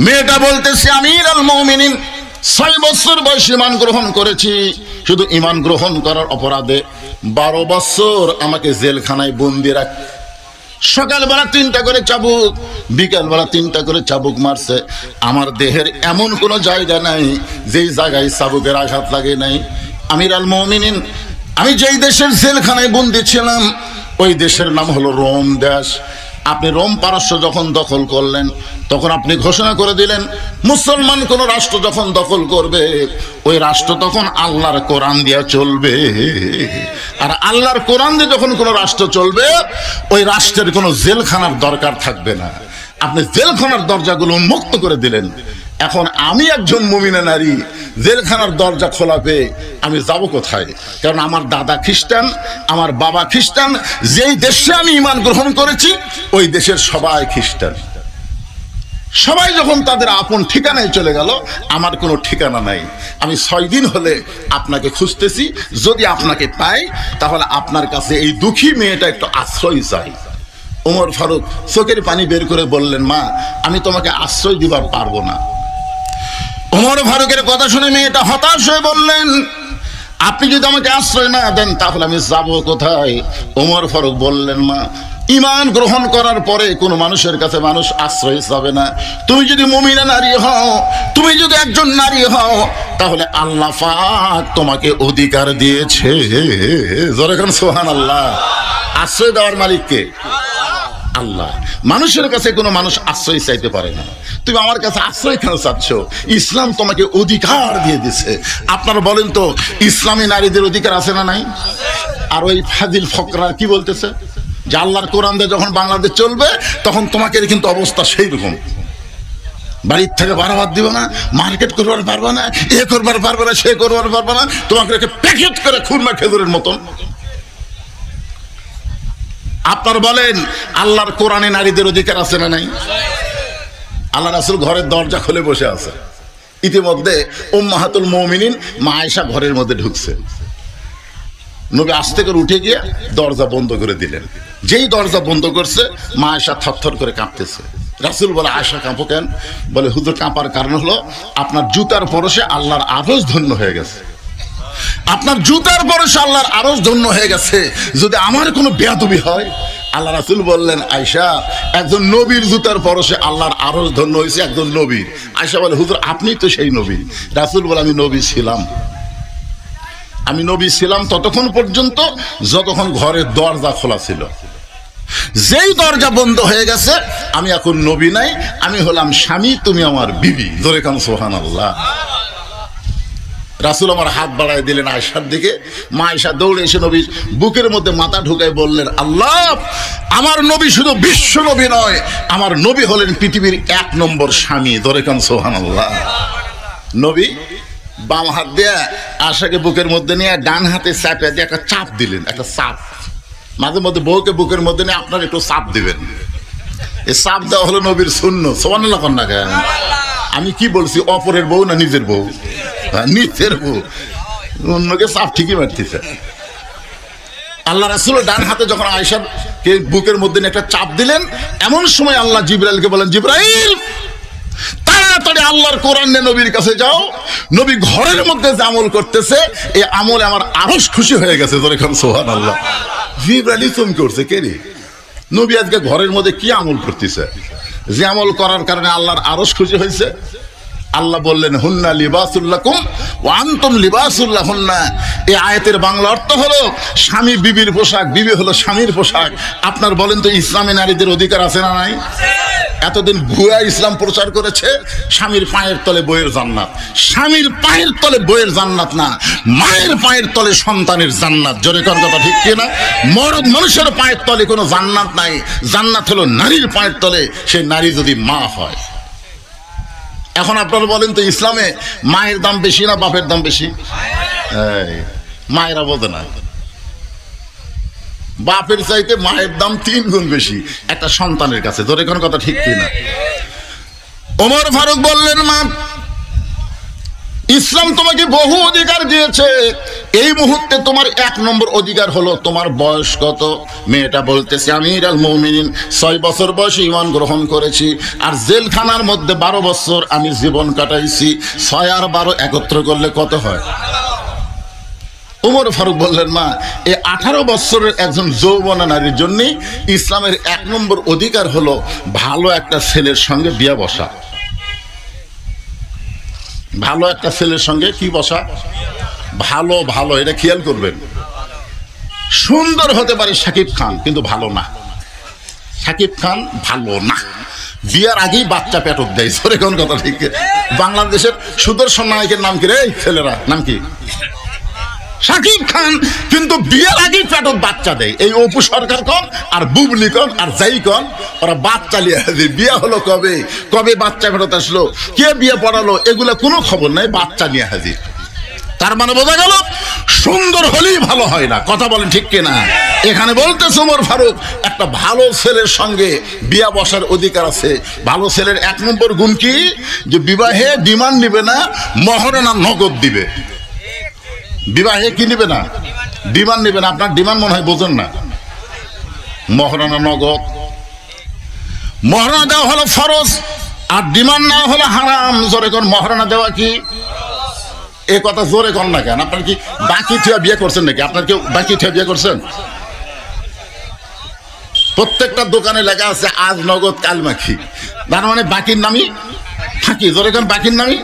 মেয়েটা বলতেছে আমিরুল মুমিনিন 6 বছর বয়সে ঈমান গ্রহণ করেছি, শুধু ঈমান গ্রহণ করার অপরাধে 12 বছর আমাকে জেলখানায় বন্দি রাখ। সকালবেলা 3টা করে চাবুক, বিকালবেলা 3টা করে চাবুক মারছে। আমার দেহের এমন কোনো জায়গা নাই যেই জায়গায় চাবুকের আঘাত লাগে নাই। আমিরুল মুমিনিন, আমি যেই দেশের জেলখানায় বন্দি ছিলাম ওই দেশের নাম হলো রোম দেশ। আপনি রোম পারস্য যখন দখল করলেন তখন আপনি ঘোষণা করে দিলেন মুসলমান কোন রাষ্ট্র যখন দখল করবে ওই রাষ্ট্র তখন আল্লাহর কোরআন দিয়ে চলবে। আর আল্লাহর কোরআন দিয়ে যখন কোন রাষ্ট্র চলবে ওই রাষ্ট্রের কোনো জেলখানার দরকার থাকবে না। আপনি জেলখানার দরজাগুলো উন্মুক্ত করে দিলেন। এখন আমি একজন মুমিনা নারী, জেলখানার দরজা খোলা পেয়ে আমি যাব কোথায়? কারণ আমার দাদা খ্রিস্টান, আমার বাবা খ্রিস্টান, যেই দেশে আমি ঈমান গ্রহণ করেছি ওই দেশের সবাই খ্রিস্টান। সবাই যখন তাদের আপন ঠিকানায় চলে গেল, আমার কোনো ঠিকানা নাই। আমি 6 দিন হলে আপনাকে খুঁজতেছি, যদি আপনাকে পাই তাহলে আপনার কাছে এই দুঃখী মেয়েটা একটু আশ্রয় চাই। ওমর ফারুক চোখের পানি বের করে বললেন, মা আমি তোমাকে আশ্রয় দিবার পারবো না। ওমর ফারুকের কথা শুনে মেয়েটা হতাশ হয়ে বললেন, আপনি যদি আমাকে আশ্রয় না দেন তাহলে আমি যাব কোথায়? ওমর ফারুক বললেন, মা ঈমান গ্রহণ করার পরে কোনো মানুষের কাছে মানুষ আশ্রয় চাবে না। তুমি যদি মুমিনা নারী হও, তুমি যদি একজন নারী হও তাহলে আল্লাহ পাক তোমাকে অধিকার দিয়েছে। জোরে কোন সুবহানাল্লাহ। আশ্রয় দেওয়ার মালিক কে? আল্লাহ। মানুষের কাছে কোনো মানুষ আশ্রয় চাইতে পারে না। তুমি আমার কাছে আশ্রয় কেন চাচ্ছ? ইসলাম তোমাকে অধিকার দিয়ে দিছে। আপনারা বলেন তো ইসলামী নারীদের অধিকার আছে না নাই? আর ওই ফাজিল ফকরা কি বলতেছে যে আল্লাহর কোরআন দিয়ে যখন বাংলাদেশ চলবে তখন তোমাকে কিন্তু অবস্থা সেই রকম, বাড়ির থেকে বাড়াবার দিবে না, মার্কেট করবার পারবে না, এ করবার পারবে না, সে করবার পারবে না, তোমাকে প্যাকেট করে খুরমা খেজুরের মতন। আপনারা বলেন আল্লাহর কোরআনে নারীদের অধিকার আছে না নাই? আল্লাহ রাসূল ঘরের দরজা খুলে বসে আছে। ইতিমধ্যে উম্মাহাতুল মুমিনিন মা আয়েশা ঘরের মধ্যে ঢুকছে। নবী আস্তে করে উঠে গিয়ে দরজা বন্ধ করে দিলেন। যেই দরজা বন্ধ করছে মা আয়েশা থরথর করে কাঁপতেছে। রাসূল বলে, আয়েশা কাঁপো কেন? বলে, হুজুর কাঁপার কারণ হলো আপনার জুতার পরশে আল্লাহর আরশ ধন্য হয়ে গেছে। আপনার জুতার পরশে আল্লাহর আরশ ধন্য হয়ে গেছে। যদি আমার কোনো বেয়াদবি হয়, আল্লাহ রাসূল বললেন, আয়েশা একজন নবীর জুতার পরশে আল্লাহর আরশ ধন্য হয়েছে, একজন নবীর। আয়েশা বলে, হুজুর আপনি তো সেই নবী। রাসূল বলে, আমি নবী ছিলাম। আমি নবী ছিলাম ততক্ষণ পর্যন্ত যতক্ষণ ঘরের দরজা খোলা ছিল। যেই দরজা বন্ধ হয়ে গেছে আমি এখন নবী নাই, আমি হলাম স্বামী, তুমি আমার বিবি। জোরে কান সুবহানাল্লাহ। রাসূল আমার হাত বাড়ায় দিলেন আয়েশার দিকে। মা আয়েশা দৌড়ে এসে নবীর বুকের মধ্যে মাথা ঢুকায় বললেন, আল্লাহ আমার নবী শুধু বিশ্ব নবী নয়, আমার নবী হলেন পৃথিবীর 1 নম্বর স্বামী। জোরে কান সুবহানাল্লাহ। নবী বাম হাত দিয়ে আয়েশাকে বুকের মধ্যে নিয়ে ডান হাতে চাপে দিয়ে একটা চাপ দিলেন, একটা চাপ। মাঝে মধ্যে বউকে বুকের মধ্যে নিয়ে আপনার একটু চাপ দিবেন। এই চাপ দেওয়া হলো নবীর সুন্নাত। সুবহানাল্লাহ কন্যা কেন? আমি কি বলছি, অপরের বউ না নিজের বউ? নিজের বউ। অন্যকে চাপ ঠিকই মারতেছে। আল্লাহ রাসূল ডান হাতে যখন আয়েশাকে বুকের মধ্যে নিয়ে একটা চাপ দিলেন, এমন সময় আল্লাহ জিবরাইলকে বলেন, জিবরাইল তাড়াতাড়ি আল্লাহর কোরআন নিয়ে নবীর কাছে যাও। নবী ঘরের মধ্যে যে আমল করতেছে এই আমলে আমার আরশ খুশি হয়ে গেছে। যেরকম সুবহানাল্লাহ। জিবরাইল চমকে উঠছে, কে রে? নবী আজকে ঘরের মধ্যে কি আমল করতেছে যে আমল করার কারণে আল্লাহর আরশ খুশি হয়েছে? আল্লাহ বললেন, হুন্না লিবাসুল লাকুম ওয়া আনতুম লিবাসুল লাহুন্না। এই আয়াতের বাংলা অর্থ হলো স্বামী বিবির পোশাক, বিবি হলো স্বামীর পোশাক। আপনার বলেন তো ইসলামে নারীদের অধিকার আছে না নাই? এতদিন ভুয়া ইসলাম প্রচার করেছে স্বামীর পায়ের তলে বইয়ের জান্নাত। স্বামীর পায়ের তলে বইয়ের জান্নাত না, মায়ের পায়ের তলে সন্তানের জান্নাত। জোরে কোন কথা ঠিক কি না? মরদ মানুষের পায়ের তলে কোনো জান্নাত নাই। জান্নাত হলো নারীর পায়ের তলে, সেই নারী যদি মা হয়। এখন আপনারা বলেন তো ইসলামে মায়ের দাম বেশি না বাপের দাম বেশি? মায়েরা বোঝে না, বাপের চাইতে মায়ের দাম 3 গুণ বেশি একটা সন্তানের কাছে। ধরে কোন কথা ঠিক কিনা? ওমর ফারুক বললেন, মা ইসলাম তোমাকে বহু অধিকার দিয়েছে, এই মুহূর্তে তোমার 1 নম্বর অধিকার হলো তোমার বয়স কত। মেয়েটা বলতেছে আমিরুল মুমিনিন 6 বছর বয়সে ঈমান গ্রহণ করেছি, আর জেলখানার মধ্যে 12 বছর আমি জীবন কাটাইছি। 6 আর 12 একত্র করলে কত হয়? ওমর ফারুক বললেন, মা, এই 18 বছরের একজন যৌবনা নারীর জন্য ইসলামের 1 নম্বর অধিকার হলো ভালো একটা ছেলের সঙ্গে বিয়ে বসা। ভালো একটা ছেলের সঙ্গে কি বসা? ভালো ভালো, এটা খেয়াল করবেন। সুন্দর হতে পারে শাকিব খান, কিন্তু ভালো না। শাকিব খান ভালো না, বিয়ার আগেই বাচ্চা পেটক দেয়। সরে কোন কথা ঠিক? বাংলাদেশের সুদর্শন নায়কের নাম কি রে ছেলেরা? নাম কি? শাকিব খান, কিন্তু বিয়ের আগেই পেটক বাচ্চা দেয়। এই অপু সরকার কন আর বুবলি কন আর যাই কন, ওরা বাচ্চা নিয়ে হাজির। বিয়ে হলো কবে, কবে বাচ্চা ফেরত আসলো, কে বিয়ে পড়ালো, এগুলা কোনো খবর নাই, বাচ্চা নিয়ে হাজির। তার মানে বোঝা গেল সুন্দর হলেই ভালো হয় না। কথা বলেন ঠিক কিনা? এখানে বলতেছে ওমর ফারুক একটা ভালো ছেলের সঙ্গে বিয়া বসার অধিকার আছে। ভালো ছেলের 1 নম্বর গুণ কি? যে বিবাহে ডিমান্ড নিবে না, মহারণা নগদ দিবে। বিবাহে কি নিবে না? ডিমান্ড নিবে না। আপনার ডিমান্ড মনে হয় বোঝেন না। মহারণা নগদ। মহারণা দেওয়া হলো ফরজ, আর ডিমান্ড নেওয়া হলো হারাম। জোরে কোন মহারণা দেওয়া কি? এ কথা জোরে কর না কেন? আপনার কি বাকি থিয়া বিয়ে করছেন নাকি? আপনার কেউ বাকি থিয়া বিয়ে করছেন? প্রত্যেকটা দোকানে লেখা আছে আজ নগদ কাল মাখি। তার মানে বাকির নামই ফাঁকি। জোরে কোন বাকির নামই?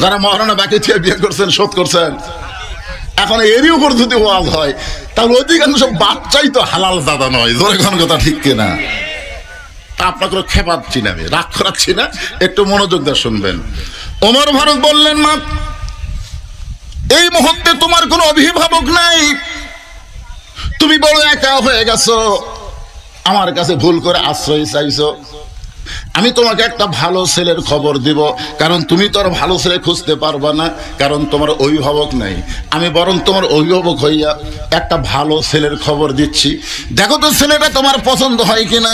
যারা মহারণা বাকি থিয়া বিয়ে করছেন, শোধ করছেন, এখন এরই উপর যদি ওয়াজ হয় তাহলে অধিকাংশ বাচ্চাই তো হালাল দাদা নয়। জোরে কোন কথা ঠিক কিনা? আপনাকে খেপাচ্ছি না, আমি রাগ করাচ্ছি না, একটু মনোযোগ দিয়ে শুনবেন। ওমর ফারুক বললেন, মা, এই মুহূর্তে তোমার কোনো অভিভাবক নাই, তুমি বড় একা হয়ে গেছো, আমার কাছে ভুল করে আশ্রয় চাইছো। আমি তোমাকে একটা ভালো ছেলের খবর দিব, কারণ তুমি তো আর ভালো ছেলে খুঁজতে পারবা না, কারণ তোমার অভিভাবক নাই। আমি বরং তোমার অভিভাবক হইয়া একটা ভালো ছেলের খবর দিচ্ছি, দেখো তো ছেলেটা তোমার পছন্দ হয় কিনা।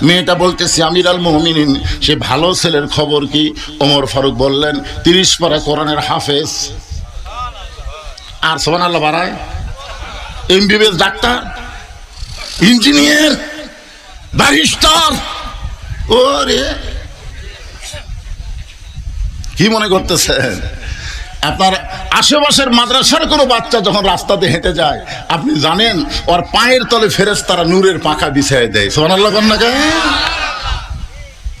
মেয়েটা বলতেছি আমিরুল মুমিনিন, সে ভালো ছেলের খবর কি? ওমর ফারুক বললেন 30 পারা কোরআনের হাফেজ। আর সুবহানাল্লাহ বাড়ায়, এমবিবিএস ডাক্তার, ইঞ্জিনিয়ার, ব্যারিস্টার। ওরে কি মনে করতেছেন? আপনার আশেপাশের মাদ্রাসার কোনো বাচ্চা যখন রাস্তাতে হেঁটে যায়, আপনি জানেন ওর পায়ের তলে ফেরেশতারা নূরের পাখা বিছিয়ে দেয়। সুবহানাল্লাহ কন্যা।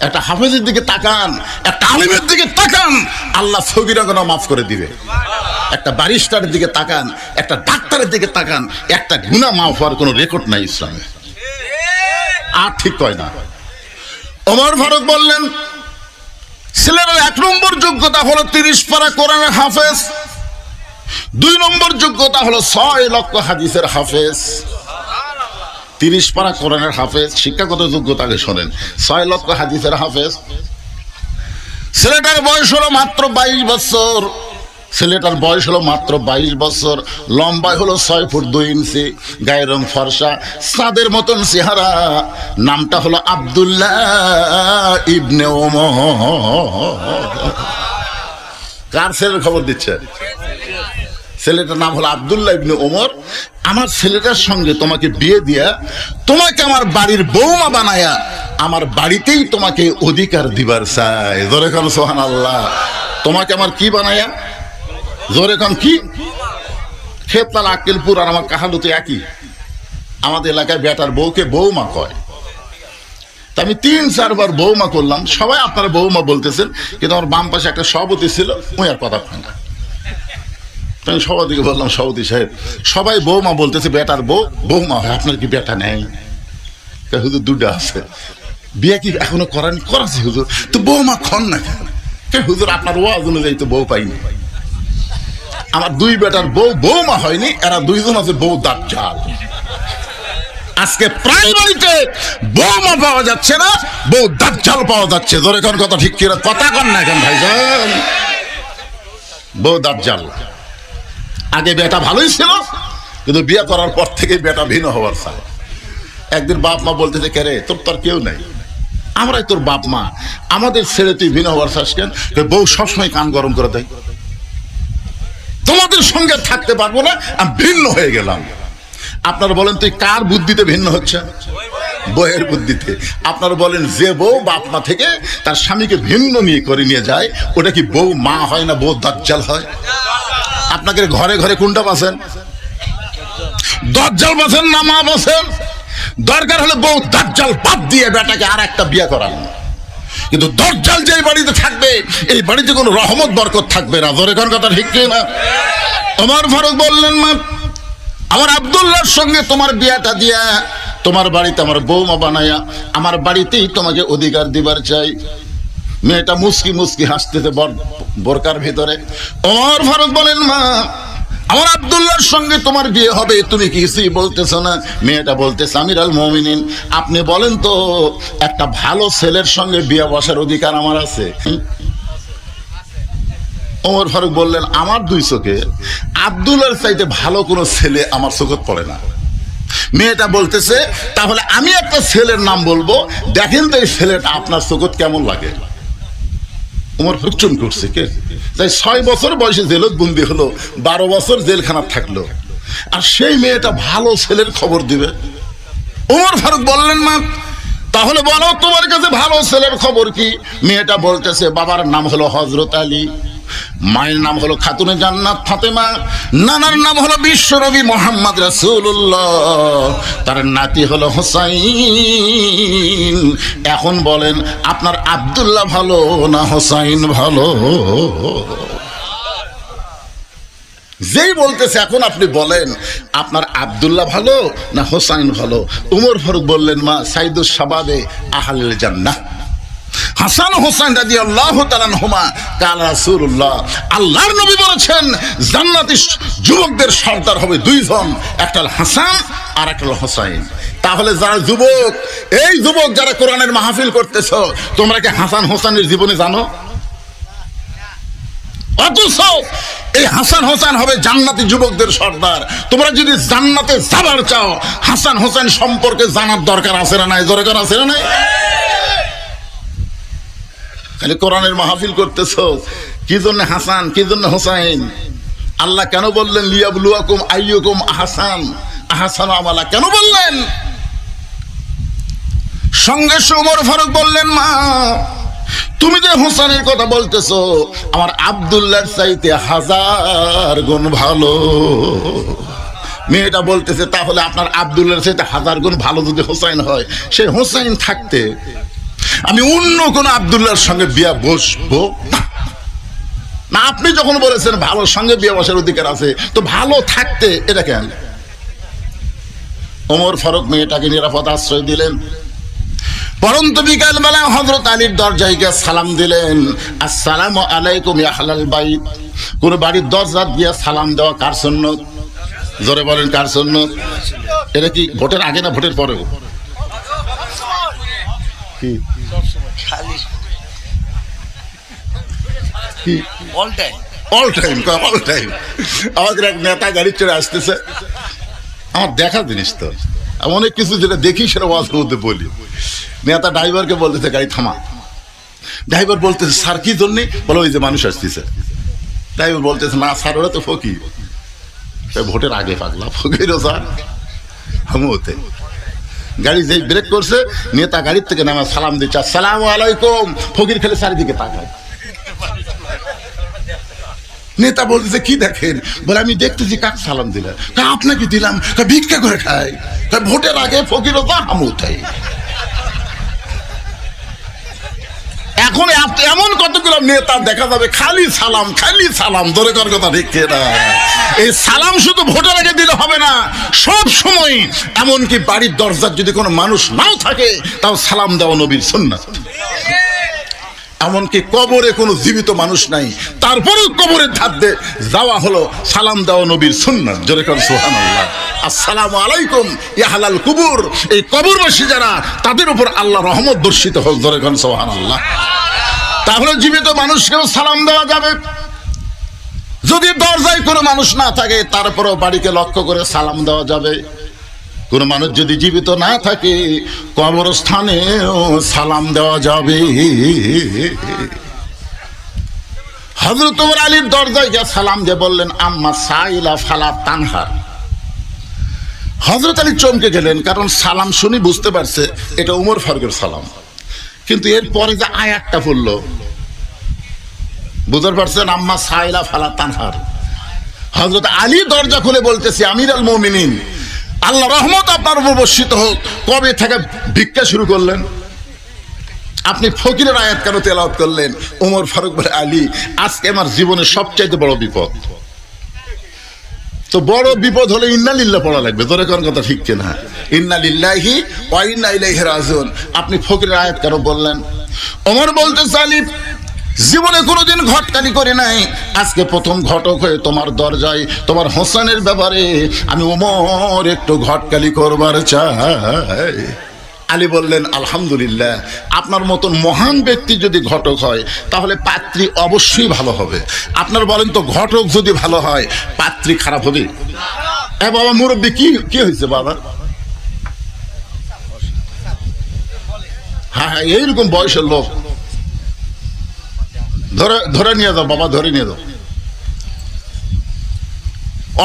একটা হাফেজের দিকে তাকান, একটা আলিমের দিকে তাকান, আল্লাহ সগীরা গুনাহ মাফ করে দিবে। একটা ব্যারিস্টারের দিকে তাকান, একটা ডাক্তারের দিকে তাকান, একটা গুনাহ মাফ হওয়ার কোনো রেকর্ড নাই ইসলামে। আর ঠিক কয় না। ওমর ফারুক বললেন ছেলের 1 নম্বর যোগ্যতা হলো 30 পারা কোরআনের হাফেজ। 2 নম্বর যোগ্যতা হলো 6 লক্ষ হাদিসের হাফেজ। 30 পারা কোরআনের হাফেজ, শিক্ষাগত যোগ্যতাকে শোনেন, 6 লক্ষ হাদিসের হাফেজ। ছেলেটার বয়স হলো মাত্র 22 বছর। ছেলেটার বয়স হলো মাত্র 22 বছর। লম্বায় হলো 6 ফুট 2 ইঞ্চি, গায়ের রং ফর্সা, সাদের মতন চেহারা। নামটা হলো আব্দুল্লাহ ইবনে ওমর। কার ছেলের খবর দিচ্ছে? ছেলেটার নাম হলো আব্দুল্লাহ ইবনে ওমর। আমার ছেলেটার সঙ্গে তোমাকে বিয়ে দিয়া, তোমাকে আমার বাড়ির বৌমা বানায়া, আমার বাড়িতেই তোমাকে অধিকার দিবার চাই। জোরে কোন সুবহানাল্লাহ। তোমাকে আমার কি বানায়া? জোরে কোন কি? খেতলাল আক্কেলপুর আর আমার কাহালুতে একই। আমাদের এলাকায় বেটার বউকে বৌমা কয়। তা আমি 3-4 বার বৌমা করলাম, সবাই আপনারা বৌমা বলতেছেন, কিন্তু আমার বাম পাশে একটা সভাপতি ছিল, ওই আর কথা কয় না। আমি সভাপতিকে বললাম, সভাপতি সাহেব, সবাই বৌমা বলতেছে, বেটার বউ বৌমা হয়, আপনার কি বেটা নেই? হুজুর 2টা আছে। বিয়ে কি এখনো করানি? করাছি হুজুর। তো বৌমা খন না কেন? হুজুর আপনার ওয়াজ অনুযায়ী তো বউ পাইনি। আমার 2 বেটার বউ বৌমা হয়নি, এরা 2 জন আছে বউ দাজ্জাল। আজকে প্রায় বাড়িতে বৌমা পাওয়া যাচ্ছে না, বউ দাজ্জাল পাওয়া যাচ্ছে। জোরে কোন কথা ঠিক কিনা? কথা কন না এখন ভাইজান। বউ দাজ্জাল। আগে বেটা ভালোই ছিল, কিন্তু বিয়ে করার পর থেকে বেটা ভিন্ন হওয়ার চায়। একদিন বাপ মা বলতেছে, কে রে তোর তোর কেউ নাই, আমরাই তোর বাপ মা, আমাদের ছেড়ে তুই ভিন্ন হওয়ার চাস কেন? বউ সবসময় কান গরম করে দেয়। তোমাদের তোমাদের সঙ্গে থাকতে পারবো না, আমি ভিন্ন হয়ে গেলাম। আপনারা বলেন তুই কার বুদ্ধিতে ভিন্ন হচ্ছে? বউয়ের বুদ্ধিতে। আপনারা বলেন যে বউ বাপ মা থেকে তার স্বামীকে ভিন্ন নিয়ে করে নিয়ে যায়, ওটা কি বউ মা হয় না বউ দাজ্জাল হয়? আপনাকে ঘরে ঘরে কোনটা বাসেন? দাজ্জাল বাসেন না মা বাসেন? দরকার হলে বউ দাজ্জাল বাদ দিয়ে বেটাকে আর একটা বিয়ে করান, কিন্তু দাজ্জাল যে বাড়িতে থাকবে এই বাড়িতে কোনো রহমত বরকত থাকবে না। জোরে কোন কথা ঠিক না? ওমর ফারুক বললেন, মা আমার আব্দুল্লাহর সঙ্গে তোমার বিয়াটা দিয়া তোমার বাড়িতে আমার বৌমা বানায়া আমার বাড়িতেই তোমাকে অধিকার দিবার চাই। মেয়েটা মুস্কি মুস্কি হাসতেছে বোরকার ভিতরে। ওমর ফারুক বলেন, মা আমার আব্দুল্লাহর সঙ্গে তোমার বিয়ে হবে, তুমি কিছুই বলতেছো না। মেয়েটা বলতেছে, আমিরুল মুমিনিন আপনি বলেন তো একটা ভালো ছেলের সঙ্গে বিয়ে বসার অধিকার আমার আছে? ওমর ফারুক বললেন, আমার দুই চোখে আব্দুল্লাহর চাইতে ভালো কোনো ছেলে আমার চোখে পড়ে না। মেয়েটা বলতেছে, তাহলে আমি একটা ছেলের নাম বলবো, দেখেন তো এই ছেলেটা আপনার চোখে কেমন লাগে। ওমর ফারুক চুপ করছে, কে তাই 6 বছর বয়সে জেলত বন্দি হলো, 12 বছর জেলখানা থাকলো, আর সেই মেয়েটা ভালো ছেলের খবর দিবে। ওমর ফারুক বললেন, মা তাহলে বলো তোমার কাছে ভালো ছেলের খবর কি? মেয়েটা বলতেছে, বাবার নাম হলো হযরত আলী, মায়ের নাম হলো খাতুনে জান্নাত ফাতেমা, নানার নাম হলো বিশ্বনবী মুহাম্মদ রাসূলুল্লাহ, তার নাতি হলো হোসাইন। এখন বলেন আপনার আব্দুল্লাহ ভালো না হোসাইন ভালো? যেই বলতেছে এখন আপনি বলেন আপনার আব্দুল্লাহ ভালো না হোসাইন ভালো? উমর ফারুক বললেন, মা সাইদুস শাবাবে আহলিল জান্নাহ হাসান হোসেন রাদিয়াল্লাহু তাআলা আনহুমা কাল রাসূলুল্লাহ, আল্লাহর নবী বলেছেন জান্নাতি যুবকদের সর্দার হবে 2 জন, একটা হাসান আর একটা হোসাইন। তাহলে যারা যুবক, এই যুবক যারা কোরআনের মাহফিল করতেছো, তোমরা কি হাসান হোসেনের জীবনে জানো? অথচ এই হাসান হোসেন হবে জান্নাতি যুবকদের সর্দার। তোমরা যদি জান্নাতে যাবার চাও, হাসান হোসেন সম্পর্কে জানার দরকার আছে না নাই? দরকার আছে না নাই? খালি কোরআনের মাহফিল করতেছো, কি জন্য হাসান কি জন্য হোসাইন? আল্লাহ কেন বললেন লিয়াবলুয়াকুম আইয়ুকুম আহসানু আমালা? কেন বললেন? সঙ্গে ওমর ফারুক বললেন, মা তুমি যে হোসেনের কথা বলতেছো, আমার আব্দুল্লাহর চাইতে 1000 গুণ ভালো। মেয়েটা বলতেছে, তাহলে আপনার আব্দুল্লাহর চাইতে 1000 গুণ ভালো যদি হোসাইন হয়, সেই হোসাইন থাকতে আমি অন্য কোন আব্দুল্লাহর সঙ্গে বিয়া বসবো না। আপনি যখন বলেছেন ভালোর সঙ্গে বিয়ে বসার অধিকার আছে, তো ভালো থাকতে এটা কেন? ওমর ফারুক মেয়েটাকে নিরাপদ আশ্রয় দিলেন। পরন্ত বিকাল বেলা হযরত আলীর দরজায় গিয়ে সালাম দিলেন, আসসালামু আলাইকুম ইয়া আহলাল বাইত। কোন বাড়ির দরজা দিয়ে সালাম দেওয়া কার সুন্নত? জোরে বলেন, কার সুন্নত? এটা কি ভোটের আগে না ভোটের পরে? আমাদের এক নেতা গাড়ি চড়ে আসতেছে, আমার দেখার জিনিস তো, অনেক কিছু যেটা দেখি সেটা ওয়াজের মধ্যে বলি। নেতা ড্রাইভারকে বলতেছে গাড়ি থামা। ড্রাইভার বলতেছে, স্যার কি জন্যে? বলো ওই যে মানুষ আসতেছে। ড্রাইভার বলতেছে, না স্যার ওরা তো ফকির। ভোটের আগে পাগলা ফকিরও স্যার হামুতে। গাড়ি যেই ব্রেক করছে, নেতা গাড়ির থেকে নামা সালাম দিচ্ছে, আসসালামু আলাইকুম। ফকির খেলে চারিদিকে তাকায়। নেতা বলতেছে, কি দেখেন? বলে আমি দেখতেছি কাক সালাম দিলেন। আপনাকে দিলাম, ভিক্ষা করে খাই। ভোটের আগে ফকিরও তো হামুতাই। এখন এমন কতগুলো নেতা দেখা যাবে খালি সালাম খালি সালাম। ধরে কর কথা ঠিক না? এই সালাম শুধু ভোটের আগে দিলে হবে না, সব সময়। এমনকি বাড়ির দরজার যদি কোনো মানুষ নাও থাকে, তাও সালাম দেওয়া নবীর সুন্নাত। এমনকি কবরে কোনো জীবিত মানুষ নাই, তারপরেও কবরের ধার দিয়ে যাওয়া হলো সালাম দেওয়া নবীর সুন্নাত। জোরে কর সুবহানাল্লাহ। আসসালামু আলাইকুম ইয়া আহলাল কুবুর। এই কবরবাসী যারা, তাদের উপর আল্লাহ রহমত বর্ষিত হোক। জোরে কর সুবহানাল্লাহ। তাহলে জীবিত মানুষকেও সালাম দেওয়া যাবে। যদি দরজায় কোনো মানুষ না থাকে, তারপরেও বাড়িকে লক্ষ্য করে সালাম দেওয়া যাবে। কোনো মানুষ যদি জীবিত না থাকে, কবরস্থানেও সালাম দেওয়া যাবে। হযরত ওমর আলীর দরজায় গিয়ে সালাম দিয়ে বললেন, আম্মা সাইলা ফালা তানহার। হযরত আলী চমকে গেলেন, কারণ সালাম শুনি বুঝতে পারছে এটা উমর ফারুকের সালাম, কিন্তু এরপরে যে আয়াতটা পড়লো বুঝতে পারছেন, আম্মা সাইলা ফালা তানহার। হযরত আলী দরজা খুলে বলতেছে, আমির আল মুমিনিন, আল্লাহ রহমত আপনার উপর বর্ষিত হোক, কবে থেকে ভিক্ষা শুরু করলেন? আপনি ফকিরের আয়াত কেন তেলাওয়াত করলেন? ওমর ফারুক বলে, আলী, আজকে আমার জীবনের সবচাইতে বড় বিপদ। তো বড় বিপদ হলে ইন্না লিল্লাহ পড়া লাগবে, তোরে কোন কথা ঠিক কিনা? ইন্না লিল্লাহি ওয়া ইন্না ইলাইহি রাজিউন। আপনি ফকিরের আয়াত কেন বললেন? ওমর বলতেছে, আলী, জীবনে কোনোদিন ঘটকালি করে নাই, আজকে প্রথম ঘটক হয়ে তোমার দরজায় তোমার হোসেনের ব্যাপারে আমি ওমর একটু ঘটকালি করবার চাই। আলী বললেন, আলহামদুলিল্লাহ, আপনার মতন মহান ব্যক্তি যদি ঘটক হয় তাহলে পাত্রী অবশ্যই ভালো হবে। আপনার বলেন তো, ঘটক যদি ভালো হয় পাত্রী খারাপ হবে? এ বাবা মুরব্বী, কি হয়েছে বাবা? হ্যাঁ, এইরকম বয়সের লোক ধরে নিয়ে যাও বাবা, ধরে নিয়ে যাও,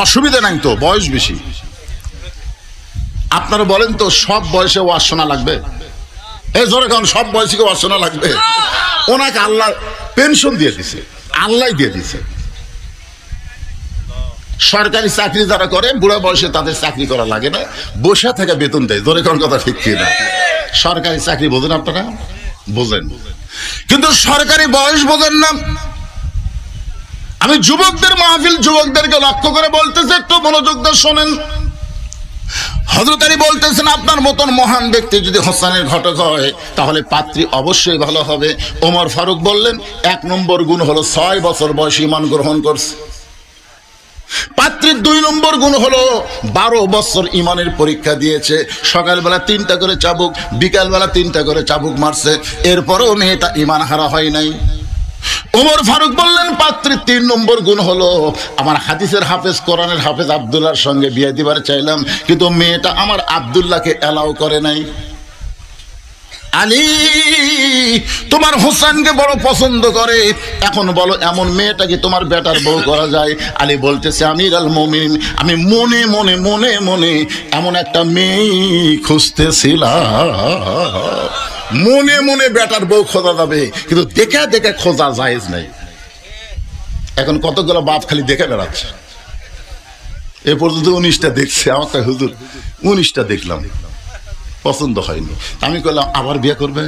অসুবিধা নাই তো, বয়স বেশি। আপনারা বলেন তো, সব বয়সে ওয়াজ শোনা লাগবে? এই ধরে কারণ সব বয়সীকে ওয়াজ শোনা লাগবে? ওনাকে আল্লাহ পেনশন দিয়ে দিছে, আল্লাহ দিয়ে দিছে। সরকারি চাকরি যারা করে বুড়া বয়সে তাদের চাকরি করা লাগে না, বসে থেকে বেতন দেয়। ধরে কারণ কথা ঠিক কি না? সরকারি চাকরি বোঝেন আপনারা? বোঝেন, কিন্তু সরকারি বয়স বোঝেন না। আমি যুবকদের মাহফিল, যুবকদেরকে লক্ষ্য করে বলতেছি, একটু মনোযোগ দিয়ে শোনেন। হযরত আলী বলতেছেন, আপনার মতন মহান ব্যক্তি যদি হোসেনের ঘটক হয় তাহলে পাত্রী অবশ্যই ভালো হবে। ওমর ফারুক বললেন, 1 নম্বর গুণ হলো 6 বছর বয়সে ঈমান গ্রহণ করছে। পাত্রীর 2 নম্বর গুণ হলো 12 বছর ঈমানের পরীক্ষা দিয়েছে। সকালবেলা 3টা করে চাবুক, বিকালবেলা 3টা করে চাবুক মারছে, এরপরেও মেয়েটা ঈমান হারা হয় নাই। ওমর ফারুক বললেন, পাত্রীর 3 নম্বর গুণ হলো, আমার হাদিসের হাফেজ, কোরআনের হাফেজ আব্দুল্লাহর সঙ্গে বিয়ে দিবার চাইলাম, কিন্তু মেয়েটা আমার আব্দুল্লাহকে এলাও করে নাই। আলী, তোমার হোসেনকে বড় পছন্দ করে, এখন বলো এমন মেয়েটা কি তোমার বেটার বউ করা যায়? আলী বলতেছে, আমির আল মুমিনিন, আমি মনে মনে মনে মনে এমন একটা মেয়ে খুঁজতেছিলাম। মনে মনে বেটার বউ খোঁজা যাবে, কিন্তু দেখে দেখে খোঁজা জায়েজ নাই। এখন কতগুলো বাপ খালি দেখে বেড়াচ্ছে। এ পর্যন্ত 19টা দেখছে, আমার কাছে হুজুর 19টা দেখলাম, পছন্দ হয়নি। আমি কইলাম, আবার বিয়ে করবে?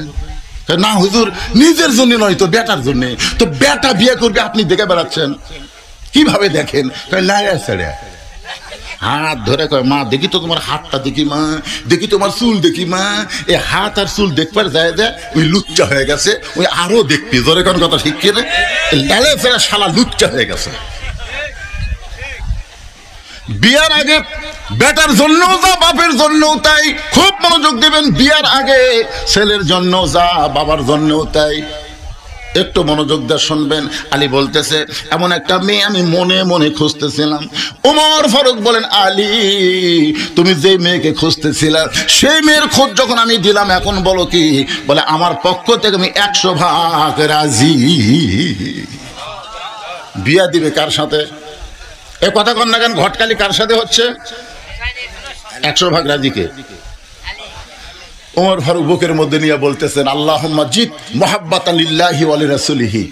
না হুজুর, নিজের জন্য নয় তো, বেটার জন্য। তো বেটা বিয়ে করবে, আপনি দেখে বেড়াচ্ছেন, কিভাবে দেখেন? লাইয়া ছেড়ে হাত ধরে কয়, মা দেখি তো তোমার হাতটা, দেখি মা, দেখি তোমার চুল দেখি মা। এই হাত আর চুল দেখবার যায় যায় ওই লুচ্চা হয়ে গেছে, ওই আরো দেখবি। ধরে কোন কথা ঠিক কিনা? লালে ফেরা শালা লুচ্চা হয়ে গেছে। বিয়ার আগে বেটার জন্যও যা, বাপের জন্যও তাই। খুব মনোযোগ দেবেন, বিয়ার আগে ছেলের জন্য যা, বাবার জন্যও তাই। একটু মনোযোগ দিয়ে শুনবেন। আলী বলতেছে, এমন একটা মেয়ে আমি মনে মনে খুঁজতেছিলাম। ওমর ফারুক বলেন, আলী, তুমি যে মেয়েকে খুঁজতেছিলা সেই মেয়ের খোঁজ যখন আমি দিলাম, এখন বলো কি? বলে, আমার পক্ষ থেকে আমি 100 ভাগ রাজি। বিয়া দিবে কার সাথে? এ কথা কন না কেন? ঘটকালি কার সাথে হচ্ছে? 100 ভাগ রাজিকে। ওমর ফারুক বুকের মধ্যে নিয়ে বলতেছেন, আল্লাহুম্মা জিদ মুহাব্বাতান লিল্লাহি ওয়া লিরাসূলিহি।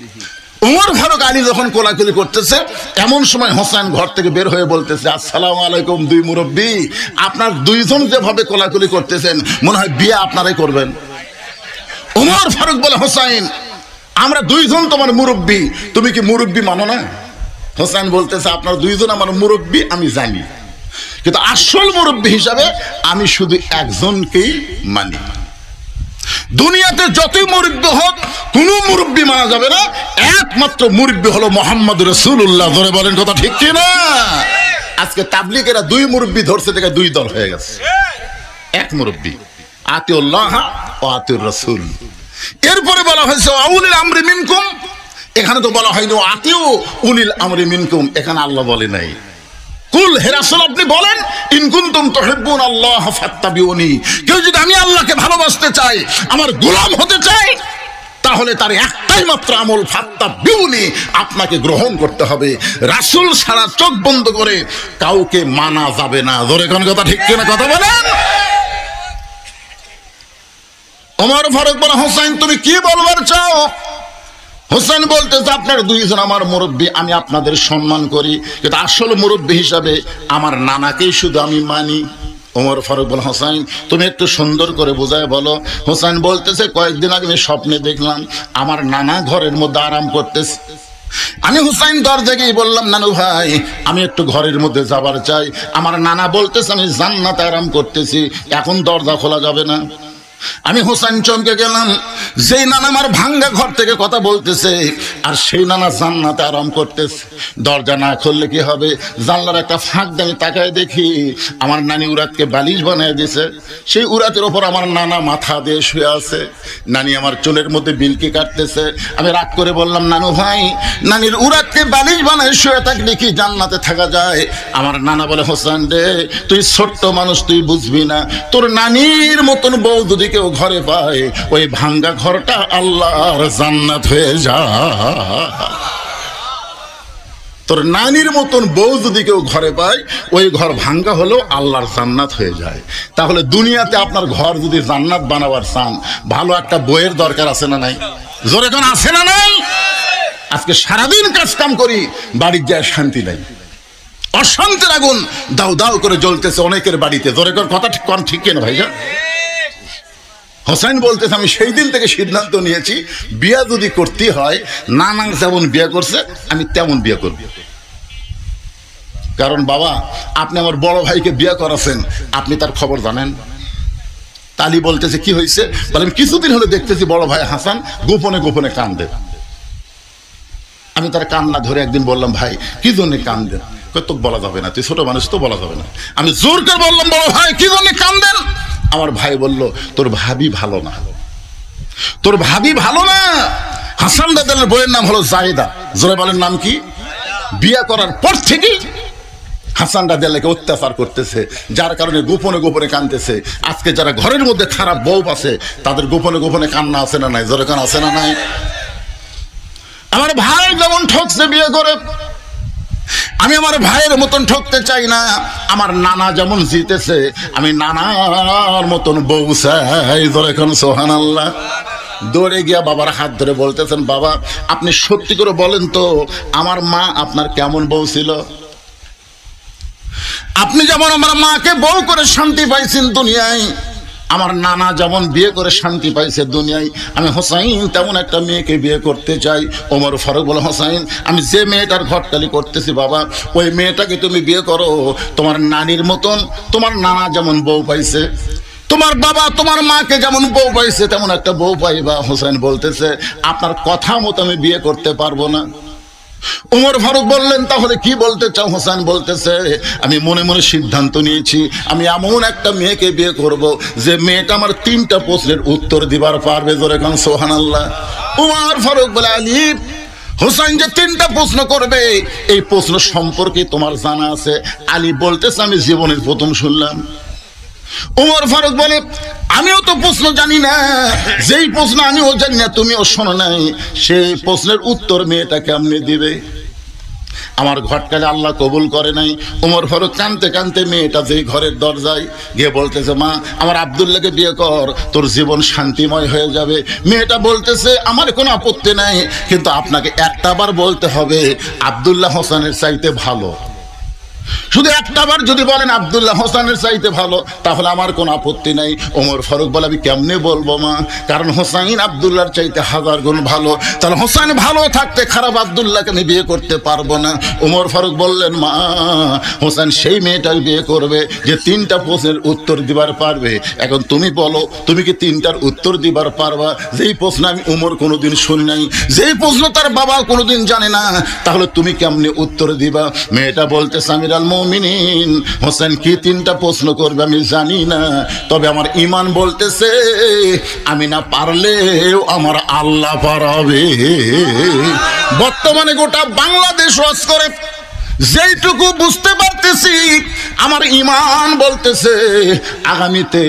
ওমর ফারুক আলী যখন কোলাকুলি করতেছে, এমন সময় হোসেন ঘর থেকে বের হয়ে বলতেছে, আসসালামু আলাইকুম। 2 মুরব্বী, আপনার 2 জন যেভাবে কোলাকুলি করতেছেন মনে হয় বিয়ে আপনারাই করবেন। ওমর ফারুক বলে, হোসেন, আমরা 2 জন তোমার মুরব্বী, তুমি কি মুরব্বী মানো না? হোসেন বলতেছে, আপনার 2 জন আমার মুরব্বী আমি জানি, কিন্তু আসল মুরব্বী হিসাবে আমি শুধু একজনকেই মানি। দুনিয়াতে যতই মুরব্বী হোক, কোন মুরব্বী মানা যাবে না, একমাত্র মুরব্বী হলো মুহাম্মদ রাসূলুল্লাহ। ধরে বলেন কথা ঠিক কি না? আজকে তাবলীগেরা 2 মুরব্বী ধরছে, থেকে 2 দল হয়ে গেছে। এক মুরব্বী, আতিউল্লাহ ওয়া আতিউর রাসূল। এরপরে বলা হয়েছে উলিল আমরি মিনকুম, এখানে তো বলা হয়নি আতিউ উলিল আমরি মিনকুম, এখানে আল্লাহ বলে নাই। কুল, হে রাসূল, আপনি বলেন, ইন কুনতুম তুহিব্বুন আল্লাহ ফাত্তাবিউনি, কেউ যদি আমি আল্লাহকে ভালোবাসতে চাই, আমার গোলাম হতে চাই, তাহলে তার একটাই মাত্র আমল ফাত্তাবিউনি, আপনাকে গ্রহণ করতে হবে। রাসূল ছাড়া চোখ বন্ধ করে কাউকে মানা যাবে না। ধরে কোন কথা ঠিক কিনা কথা বলেন? ওমর ফারুক বলে, হোসেন তুমি কি বলবার চাও? হোসেন বলতেছে, আপনার দুইজন আমার মুরব্বী, আমি আপনাদের সম্মান করি, কিন্তু আসল মুরব্বী হিসাবে আমার নানাকেই শুধু আমি মানি। ওমর ফারুক বলে, হোসেন তুমি একটু সুন্দর করে বোঝায় বলো। হোসেন বলতেছে, কয়েকদিন আগে আমি স্বপ্নে দেখলাম আমার নানা ঘরের মধ্যে আরাম করতেছে। আমি হুসাইন দরজা গিয়ে বললাম, নানু ভাই আমি একটু ঘরের মধ্যে যাবার চাই। আমার নানা বলতেছে আমি জান্নাতে আরাম করতেছি, এখন দরজা খোলা যাবে না। আমি হুসাইন চমকে গেলাম, যেই নানা আমার ভাঙ্গা ঘর থেকে কথা বলতেছে আর সেই নানা জান্নাতে আরাম করতেছে। দরজা না খুললে কি হবে? জানলার একটা ফাঁক দিয়ে আমি তাকায় দেখি আমার নানি উরাতকে বালিশ বানিয়ে দিয়েছে। সেই উরাতের ওপর আমার নানা মাথা দিয়ে শুয়ে আছে। নানি আমার চুলের মধ্যে বিলকি কাটতেছে। আমি রাগ করে বললাম, নানু ভাই নানির উরাতকে বালিশ বানায় শুয়ে থাকলে কি জান্নাতে থাকা যায়? আমার নানা বলে, হোসেন রে তুই ছোট্ট মানুষ, তুই বুঝবি না। তোর নানির মতন বউ যদি কেউ ঘরে পায়, ওই ভাঙ্গা ঘরটা আল্লাহর জান্নাত হয়ে যায়। তোর নানির মতন বউ যদি কেউ ঘরে পায়, ওই ঘর ভাঙ্গা হলেও আল্লাহর জান্নাত হয়ে যায়। তাহলে দুনিয়াতে আপনার ঘর যদি জান্নাত বানাবার চান, ভালো একটা বইয়ের দরকার আছে না নাই? জোরে কোন আছে না নাই? আজকে সারাদিন কাজ কাম করি, বাড়ির যায় শান্তি নাই, অশান্তির আগুন দাউ দাউ করে জ্বলতেছে অনেকের বাড়িতে। জোরে কোন কথা ঠিক কেন ভাইজা? হোসেন বলতেছে, আমি সেই দিন থেকে সিদ্ধান্ত নিয়েছি বিয়া যদি করতে হয়, নানা যেমন বিয়ে করছে আমি তেমন বিয়ে করব। কারণ বাবা আপনি আমার বড় ভাইকে বিয়ে করাছেন, আপনি তার খবর জানেন। তালি বলতেছে, কি হয়েছে? বলে, আমি কিছুদিন হলে দেখতেছি বড় ভাই হাসান গোপনে গোপনে কান্দে। আমি তার কান্না ধরে একদিন বললাম, ভাই কি জন্য কান্দেন? তো বলা যাবে না, তুই ছোট মানুষ, তো বলা যাবে না। আমি জোর করে বললাম, বড় ভাই কি জন্য কান্দেন? আমার ভাই বলল, তোর ভাবি ভালো না, তোর ভাবি ভালো না। হাসান দাদার বইয়ের নাম হলো জায়েদা। জোরে বলেন নাম কি? বিয়ে করার পর থেকে হাসান দাদাকে অত্যাচার করতেছে, যার কারণে গোপনে গোপনে কাঁদতেছে। আজকে যারা ঘরের মধ্যে খারাপ বউ আছে, তাদের গোপনে গোপনে কান্না আছে না নাই? জোরে কান আছে না নাই? আমার ভাই যেমন ঠকছে বিয়ে করে, আমি আমার ভাইয়ের মতন ঠকতে চাই না। আমার নানা যেমন জিতেছে, আমি নানার মতন বউ চাই। ধরে এখন সুবহানাল্লাহ। দৌড়ে গিয়া বাবার হাত ধরে বলতেছেন, বাবা আপনি সত্যি করে বলেন তো আমার মা আপনার কেমন বউ ছিল? আপনি যেমন আমার মাকে বউ করে শান্তি পাইছেন দুনিয়ায়, আমার নানা যেমন বিয়ে করে শান্তি পাইছে দুনিয়ায়, আমি হোসাইন তেমন একটা মেয়েকে বিয়ে করতে চাই। ওমর ফারুক বলে, হোসাইন আমি যে মেয়েটার ঘটকালি করতেছি বাবা, ওই মেয়েটাকে তুমি বিয়ে করো। তোমার নানির মতন তোমার নানা যেমন বউ পাইছে, তোমার বাবা তোমার মাকে যেমন বউ পাইছে, তেমন একটা বউ পাইবা। হোসেন বলতেছে, আপনার কথা মতো আমি বিয়ে করতে পারবো না। ওমর ফারুক বললেন, তাহলে কি বলতে চাও? হোসেন বলতেছে, আমি মনে মনে সিদ্ধান্ত নিয়েছি আমি এমন একটা মেয়েকে বিয়ে করব যে মেয়েটা আমার 3টা প্রশ্নের উত্তর দিবার পারবে। জোরে কান সুবহানাল্লাহ। ওমর ফারুক বলে, আলী হোসেন যে 3টা প্রশ্ন করবে, এই প্রশ্ন সম্পর্কে তোমার জানা আছে? আলী বলতেছে, আমি জীবনের প্রথম শুনলাম। ওমর ফারুক বলে, আমিও তো প্রশ্ন জানি না, যেই প্রশ্ন আমিও জানি না তুমিও শোনো নাই, সেই প্রশ্নের উত্তর মেয়েটা কেমনে দিবে? আমার ঘটকালে আল্লাহ কবুল করে নাই। ওমর ফারুক কানতে কানতে মেয়েটা যেই ঘরের দরজায় গিয়ে বলতেছে, মা আমার আব্দুল্লাহকে বিয়ে কর, তোর জীবন শান্তিময় হয়ে যাবে। মেয়েটা বলতেছে, আমার কোনো আপত্তি নাই, কিন্তু আপনাকে একটা বার বলতে হবে আব্দুল্লাহ হোসেনের চাইতে ভালো। শুধু একটা বার যদি বলেন আব্দুল্লাহ হোসেনের চাইতে ভালো, তাহলে আমার কোনো আপত্তি নাই। ওমর ফারুক বলে, আমি কেমনে বলবো মা? কারণ হোসাইন আব্দুল্লাহর চাইতে 1000 গুণ ভালো, তাহলে হোসেন ভালো থাকতে খারাপ আব্দুল্লাহকে আমি বিয়ে করতে পারবো না। ওমর ফারুক বললেন, মা হোসেন সেই মেয়েটাই বিয়ে করবে যে 3টা প্রশ্নের উত্তর দিবার পারবে। এখন তুমি বলো, তুমি কি 3টার উত্তর দিবার পারবা? যেই প্রশ্ন আমি ওমর কোনোদিন শুনি নাই, যেই প্রশ্ন তার বাবা কোনোদিন জানে না, তাহলে তুমি কেমনে উত্তর দিবা? মেয়েটা বলতেছে, আমির আল মুমিনিন হোসেন কি 3টা প্রশ্ন করবে আমি জানি না, তবে আমার ঈমান বলতেছে আমি না পারলেও আমার আল্লাহ পারাবে। বর্তমানে গোটা বাংলাদেশ ওয়াজ করে, যেইটুকু বুঝতে পারতেছি আমার ঈমান বলতেছে আগামীতে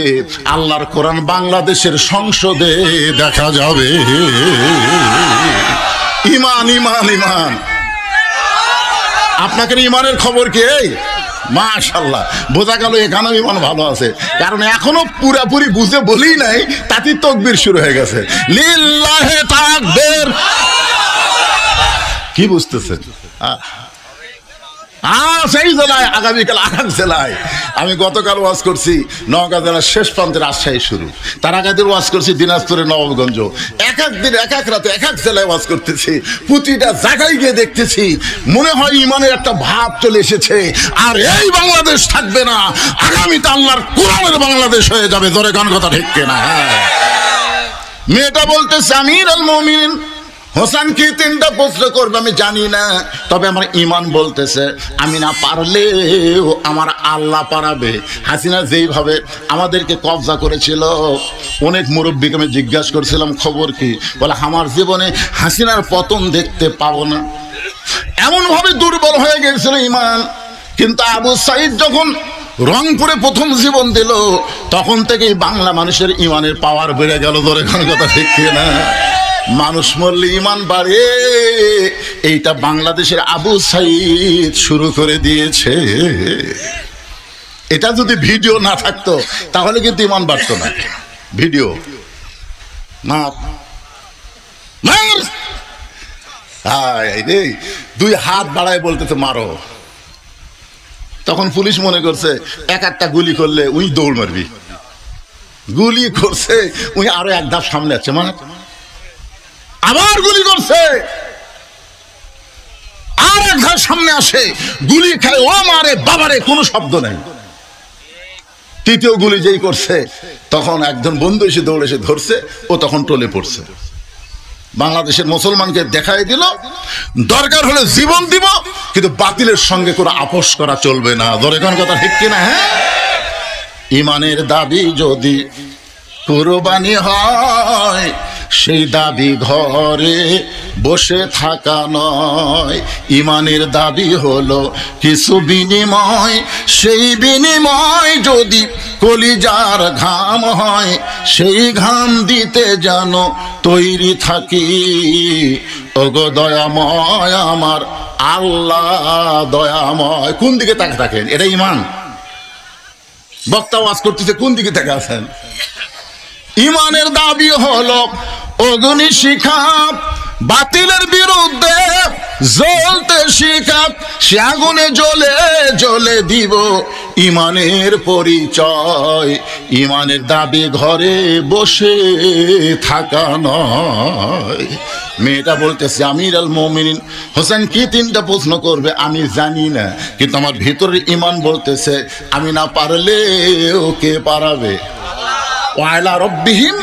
আল্লাহর কোরআন বাংলাদেশের সংসদে দেখা যাবে। ঈমান ঈমান ঈমান। আপনাদের ঈমানের খবর কি? মাশাআল্লাহ, বোঝা গেল এখানে ঈমান ভালো আছে, কারণ এখনো পুরাপুরি বুঝে বলি নাই, তাতে তাকবীর শুরু হয়ে গেছে। লিল্লাহি তাকবীর। কি বুঝতেছেন? সেই জেলায় আগামীকাল আরেক জেলায়। আমি গতকাল ওয়াজ করছি নওগাঁ জেলার শেষ প্রান্তে রাজশাহী শুরু, তার আগে দিন ওয়াজ করছি দিনাজপুরের নবাবগঞ্জ। এক এক দিন এক এক রাতে এক এক জেলায় ওয়াজ করতেছি, প্রতিটা জায়গায় গিয়ে দেখতেছি মনে হয় ঈমানের একটা ভাব চলে এসেছে। আর এই বাংলাদেশ থাকবে না, আগামীতে আল্লাহর কোরআনের বাংলাদেশ হয়ে যাবে। জোরে গান কথা ঠিক কিনা? মেয়েটা বলতেছে আমিরুল মুমিনিন হোসেন কি তিনটা প্রশ্ন করবে আমি জানি না, তবে আমার ঈমান বলতেছে আমি না পারলেও আমার আল্লাহ পারাবে। হাসিনা যেইভাবে আমাদেরকে কবজা করেছিল, অনেক মুরব্বীকে আমি জিজ্ঞাসা করছিলাম খবর কি, বলে আমার জীবনে হাসিনার পতন দেখতে পাবো না, এমনভাবে দুর্বল হয়ে গেছিল ঈমান। কিন্তু আবু সাইদ যখন রংপুরে প্রথম জীবন দিল, তখন থেকেই বাংলা মানুষের ঈমানের পাওয়ার বেড়ে গেল। ধরে কোন কথা ঠিক না? মানুষ মরলে ঈমান বাড়ে, এইটা বাংলাদেশের আবু সাইদ শুরু করে দিয়েছে। এটা যদি ভিডিও না থাকতো তাহলে কিন্তু ঈমান বাড়তো না। ভিডিও না, দুই হাত বাড়ায় বলতেছে মারো, তখন পুলিশ মনে করছে এক একটা গুলি করলে উই দৌড় মারবি, গুলি করছে উই আরো এক ধাপ সামনে আছে, মানে আবার গুলি করছে, আর এক ধাপ সামনে আসে, গুলি খায়, ও মারে বাবারে, কোনো শব্দ নেই। তৃতীয় গুলি যেই করছে তখন একজন বন্ধু এসে দৌড়ে এসে ধরছে, ও তখন টলে পড়ছে। বাংলাদেশের মুসলমানকে দেখাই দিল দরকার হলে জীবন দিব, কিন্তু বাতিলের সঙ্গে কোনো আপোষ করা চলবে না। ধরে কোন কথা ঠিক কিনা? হ্যাঁ, ঈমানের দাবি যদি কুরবানি হয়, সেই দাবি ঘরে বসে থাকা নয়। ঈমানের দাবি হলো কিছু বিনিময়, সেই বিনিময় যদি কলিজার ঘাম হয়, সেই ঘাম দিতে যেন তৈরি থাকি। ওগো দয়াময় আমার আল্লাহ দয়াময়। কোন দিকে তাকে থাকেন? এটা ঈমান। বক্তা ওয়াজ করতেছে, কোন দিকে তাকে আছেন? ঈমানের দাবি হলো অগ্নি শিখা, বাতিলের বিরুদ্ধে জ্বলতে শিখা, সে আগুনে জ্বলে জ্বলে দিব ঈমানের পরিচয়। ঈমানের দাবি ঘরে বসে থাকা নয়। মেয়েটা বলতেছে আমিরুল মুমিনিন হোসেন কি তিনটা প্রশ্ন করবে আমি জানি না, কিন্তু আমার ভিতরের ঈমান বলতেছে আমি না পারলে ওকে পারাবে। ওয়ালা রব্বিহিম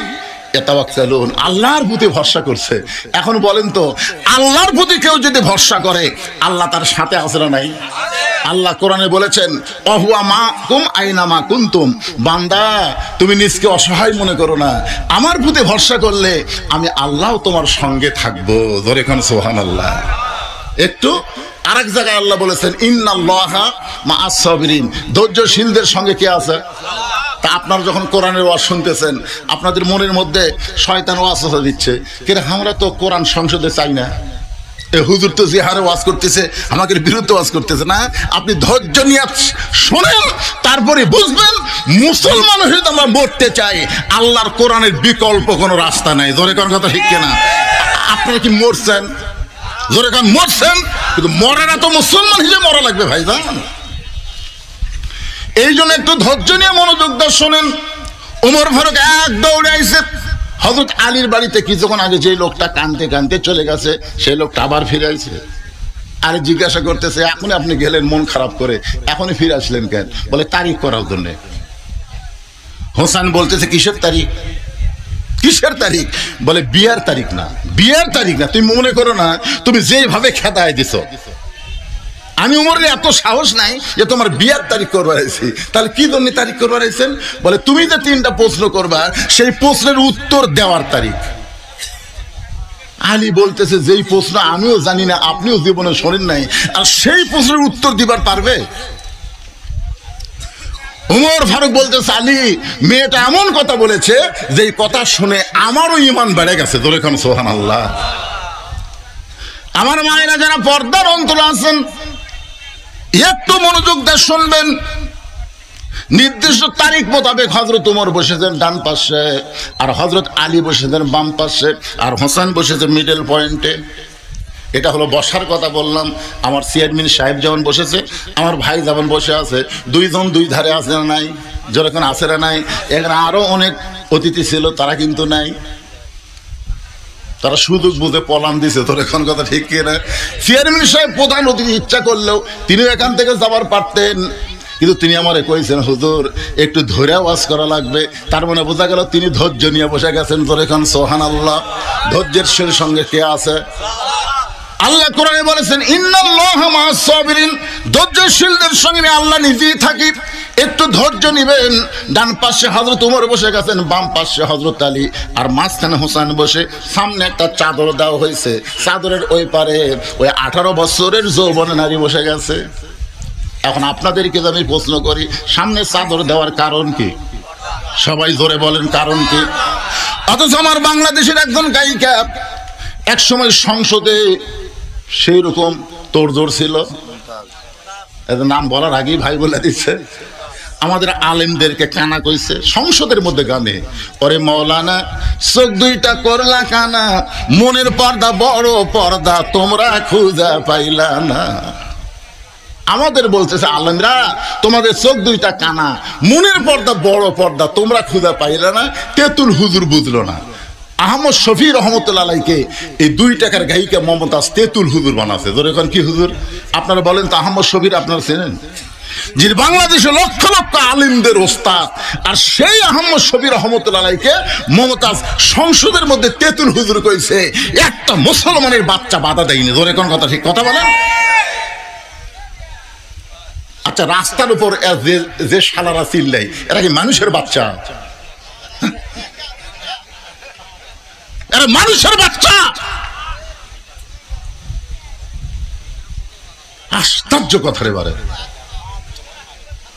ইয়াতাওয়াক্কালুন, আল্লাহর প্রতি ভরসা করছে। এখন বলেন তো, আল্লাহর প্রতি কেউ যদি ভরসা করে, আল্লাহ তার সাথে আছে না নাই? আল্লাহ কোরআনে বলেছেন অহুয়া মাকুম আইনামা কুনতুম, বান্দা তুমি নিজকে অসহায় মনে করো না, আমার প্রতি ভরসা করলে আমি আল্লাহ তোমার সঙ্গে থাকবো। ধরে এখন সুবহানাল্লাহ। একটু আরেক জায়গায় আল্লাহ বলেছেন ইন্নাল্লাহা মাআস সাবিরিন, ধৈর্যশীলদের সঙ্গে কে আছে? তা আপনারা যখন কোরআনের ওয়াজ শুনতেছেন, আপনাদের মনের মধ্যে শয়তান ওয়াসওয়াসা দিচ্ছে, কিন্তু আমরা তো কোরআন সংসদে চাই না, এ হুজুর তো যে হারে ওয়াজ করতেছে আমাদের বিরুদ্ধে ওয়াজ করতেছে না। আপনি ধৈর্য নিয়ে শোনেন, তারপরে বুঝবেন মুসলমান হয়ে আমরা মরতে চাই, আল্লাহর কোরআনের বিকল্প কোনো রাস্তা নাই। জোরে কোন কথা ঠিক কিনা? আপনারা কি মরছেন? জোরে কোন মরছেন? কিন্তু মরাটা তো মুসলমান হিসেবে মরা লাগবে ভাইজান। এই জন্য একটু ধৈর্য নিয়ে মনোযোগ দিয়ে শোনেন। ওমর ফারুক এক দৌড়ে আইছে হযরত আলীর বাড়িতে। কিছুক্ষণ আগে যে লোকটা কানতে কানতে চলে গেছে, সেই লোকটা আবার ফিরে আইছে। আরে জিজ্ঞাসা করতেছে এখনই আপনি গেলেন মন খারাপ করে, এখনই ফিরে আসলেন কেন? বলে তারিখ করার জন্য। হোসেন বলতেছে কিসের তারিখ? কিসের তারিখ? বলে বিয়ের তারিখ না, বিয়ের তারিখ না। তুমি মনে করো না তুমি যেভাবে খেদায় দিছো, আমি উমরের এত সাহস নাই যে তোমার বিয়ার তারিখ করবার আইছি। তাহলে কি জন্য তারিখ করবার আইছেন? বলে তুমি যে তিনটা প্রশ্ন করবা, সেই প্রশ্নের উত্তর দেওয়ার তারিখ। আলী বলতেছে যেই প্রশ্ন আমিও জানি না, আপনিও জীবনে শোনেন নাই, আর সেই প্রশ্নের উত্তর দিবার পারবে? উমর ফারুক বলতেছে আলী, মেয়েটা এমন কথা বলেছে যে কথা শুনে আমারও ঈমান বেড়ে গেছে। ধরে খান সুবহানাল্লাহ। আমার মায়েরা যারা পর্দার অন্তরে আছেন, একটু মনোযোগ দিয়ে শুনবেন। নির্দিষ্ট তারিখ মোতাবেক হযরত উমর বসেছেন ডান পাশে, আর হযরত আলী বসেছেন বাম পাশে, আর হোসেন বসেছে মিডল পয়েন্টে। এটা হলো বসার কথা বললাম। আমার চেয়ারম্যান সাহেব যেমন বসেছে, আমার ভাই যেমন বসে আছে, দুইজন দুই ধারে আছে না নাই? যেরকম আছে না নাই? এখানে আরো অনেক অতিথি ছিল, তারা কিন্তু নাই। তারা সুযোগ বুঝে পলান দিছে। তোর এখন কথা ঠিক কিনা? চেয়ারম্যান সাহেব প্রধান অতিথি ইচ্ছা করলেও তিনি এখান থেকে যাবার পারতেন, কিন্তু তিনি আমারে কইছেন হুজুর একটু ধরে ওয়াজ করা লাগবে। তার মানে বোঝা গেল তিনি ধৈর্য নিয়ে বসে গেছেন। তোর এখন সুবহানাল্লাহ। ধৈর্যের সঙ্গে কে আছে? আল্লাহ কোরআনে বলেছেন ইন্নাল্লাহা মা'আস সাবিরিন, ধৈর্যশীলদের সঙ্গে আল্লাহ নিজেই থাকি। একটু ধৈর্য নিবেন। ডান পাশে হযরত উমর বসে গেছেন, বাম পাশে হযরত আলী, আর মাঝখানে হোসেন বসে। সামনে একটা চাদর দেওয়া হয়েছে, চাদরের ওই পারে ওই 18 বছরের যৌবন নারী বসে গেছে। এখন আপনাদেরকে আমি প্রশ্ন করি, সামনে চাদর দেওয়ার কারণ কি? সবাই জোরে বলেন কারণ কি? অথচ আমার বাংলাদেশের একজন গায়িকা এক সময় সংসদে সেই রকম তোড়জোড় ছিল, এদের নাম বলার আগেই ভাই বলে দিচ্ছে, আমাদের আলেমদেরকে কানা কইছে সংসদের মধ্যে গানে, ওরে মাওলানা চোখ দুইটা করলা কানা, মনের পর্দা বড় পর্দা তোমরা খুঁজা পাইলা না। আমাদের বলতেছে আলেমরা, তোমাদের চোখ দুইটা কানা, মনের পর্দা বড় পর্দা তোমরা খুঁজা পাইলা না। তেতুল হুজুর বুঝলো না। আহমদ শফি রহমতুল্লাহ আলাইকে এই 2 টাকার গায়িকা মমতাজ তেতুল হুজুর বানাচ্ছে। ধরে এখন কি হুজুর? আপনারা বলেন তো, আহমদ শফির আপনারা চেনেন? যিনি বাংলাদেশে লক্ষ লক্ষ আলিমদের ওস্তাদ, আর সেই আহমদ শফি রহমতুল্লাহ আলাইকে মমতাজ সংসদের মধ্যে তেতুল হুজুর কইছে। একটা মুসলমানের বাচ্চা বাধা দেয়নি। ধরে কোন কথা ঠিক কথা বলেন? আচ্ছা, রাস্তার উপর যে শালারা চিল্লাই, এরা কি মানুষের বাচ্চা? এরা মানুষের বাচ্চা? আশ্চর্য কথা রে বারে।